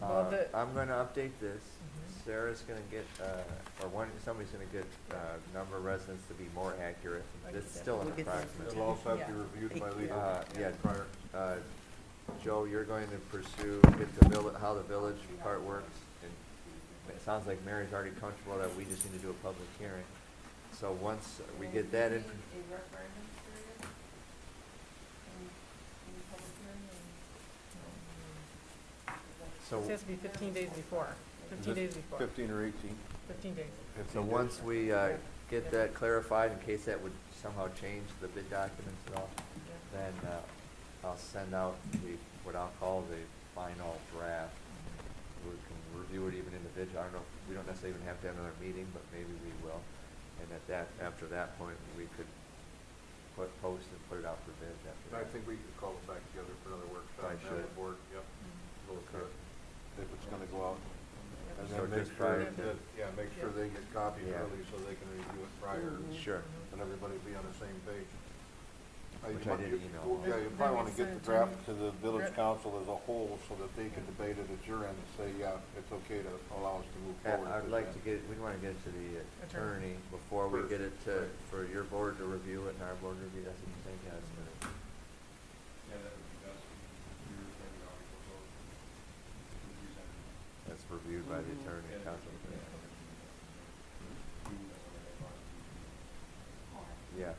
[SPEAKER 4] Well,
[SPEAKER 2] I'm gonna update this.
[SPEAKER 4] Mhm.
[SPEAKER 2] Sarah's gonna get, somebody's gonna get, number of residents to be more accurate.
[SPEAKER 4] I
[SPEAKER 2] This
[SPEAKER 4] get
[SPEAKER 2] is
[SPEAKER 4] that.
[SPEAKER 2] still an
[SPEAKER 7] We'll get that.
[SPEAKER 2] approximate.
[SPEAKER 1] It'll also have to be
[SPEAKER 4] Yeah.
[SPEAKER 1] reviewed by
[SPEAKER 7] Thank you.
[SPEAKER 1] legal
[SPEAKER 2] Yeah,
[SPEAKER 1] prior.
[SPEAKER 2] Joe, you're going to pursue, get the how the village part works. And it sounds like Mary's already comfortable that we just need to do a public hearing. So once we get that in,
[SPEAKER 8] A referendum period? In public hearing
[SPEAKER 2] so,
[SPEAKER 4] It has to be 15 days before, 15 days before,
[SPEAKER 1] 15 or 18.
[SPEAKER 4] 15 days.
[SPEAKER 2] so once we, get that clarified, in case that would somehow change the bid documents at all, then, I'll send out what I'll call the final draft. We can review it even individually. I don't know, we don't necessarily even have to have another meeting, but maybe we will. And after that point, we could post and put it out for bids after
[SPEAKER 1] I
[SPEAKER 2] that.
[SPEAKER 1] think we could call it back together for another workshop.
[SPEAKER 2] Probably
[SPEAKER 1] have the
[SPEAKER 2] should.
[SPEAKER 1] board, yep, look at it, if it's gonna go out. And
[SPEAKER 2] So
[SPEAKER 1] then make
[SPEAKER 2] just
[SPEAKER 1] sure
[SPEAKER 2] prior to-
[SPEAKER 1] that, make sure they get copies
[SPEAKER 2] Yeah.
[SPEAKER 1] early so they can review it prior,
[SPEAKER 7] Mhm.
[SPEAKER 2] Sure.
[SPEAKER 1] and everybody be on the same page.
[SPEAKER 2] Which I did email.
[SPEAKER 1] Yeah, you
[SPEAKER 4] Then
[SPEAKER 1] probably
[SPEAKER 4] we
[SPEAKER 1] wanna get
[SPEAKER 4] send
[SPEAKER 1] the
[SPEAKER 4] it to
[SPEAKER 1] draft
[SPEAKER 4] them.
[SPEAKER 1] to the village
[SPEAKER 4] Right.
[SPEAKER 1] council as a whole so that they can debate it at your end and say, yeah, it's okay to allow us to move forward.
[SPEAKER 2] I'd
[SPEAKER 1] with
[SPEAKER 2] like
[SPEAKER 1] that.
[SPEAKER 2] to get, we'd wanna get it to the
[SPEAKER 4] Attorney.
[SPEAKER 2] attorney before we
[SPEAKER 1] First.
[SPEAKER 2] get it to, for your board to review it and our board to review, that's what you think, yeah, that's good.
[SPEAKER 10] Yeah, that would be best. You're referring to articles or present.
[SPEAKER 2] That's reviewed by the
[SPEAKER 7] Mhm.
[SPEAKER 2] attorney,
[SPEAKER 10] Yeah,
[SPEAKER 2] council.
[SPEAKER 10] yeah.
[SPEAKER 2] Yeah,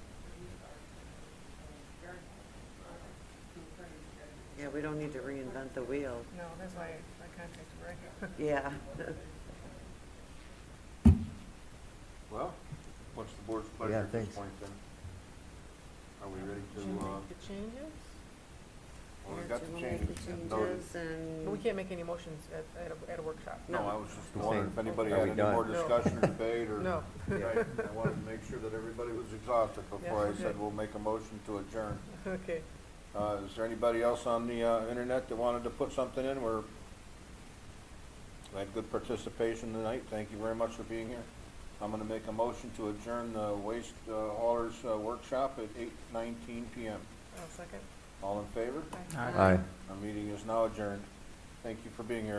[SPEAKER 7] Yeah, we don't need to reinvent the wheel.
[SPEAKER 4] No, that's why I contacted Ray.
[SPEAKER 7] Yeah.
[SPEAKER 1] Well, what's the board's pleasure
[SPEAKER 2] Yeah,
[SPEAKER 1] at this
[SPEAKER 2] thanks.
[SPEAKER 1] point then? Are we ready
[SPEAKER 4] Should
[SPEAKER 1] to,
[SPEAKER 4] we make the changes?
[SPEAKER 1] well, we
[SPEAKER 7] Yeah,
[SPEAKER 1] got
[SPEAKER 7] so
[SPEAKER 1] the
[SPEAKER 7] we'll make
[SPEAKER 1] changes
[SPEAKER 7] the
[SPEAKER 1] noted.
[SPEAKER 7] changes
[SPEAKER 4] But we
[SPEAKER 7] and,
[SPEAKER 4] can't make any motions at a workshop.
[SPEAKER 1] No, I was just wondering if anybody
[SPEAKER 2] Are
[SPEAKER 1] had
[SPEAKER 2] we
[SPEAKER 1] any
[SPEAKER 2] done?
[SPEAKER 1] more
[SPEAKER 4] No.
[SPEAKER 1] discussion or debate or.
[SPEAKER 4] No.
[SPEAKER 1] Right, I wanted to make sure that everybody was exhausted before I
[SPEAKER 4] Yeah.
[SPEAKER 1] said we'll make a motion to adjourn.
[SPEAKER 4] Okay.
[SPEAKER 1] Is there anybody else on the, internet that wanted to put something in? We had good participation tonight. Thank you very much for being here. I'm gonna make a motion to adjourn the waste, haulers, workshop at 8:19 PM.
[SPEAKER 4] I'll second.
[SPEAKER 1] All in favor?
[SPEAKER 4] Aye.
[SPEAKER 2] Aye.
[SPEAKER 1] Our meeting is now adjourned. Thank you for being here.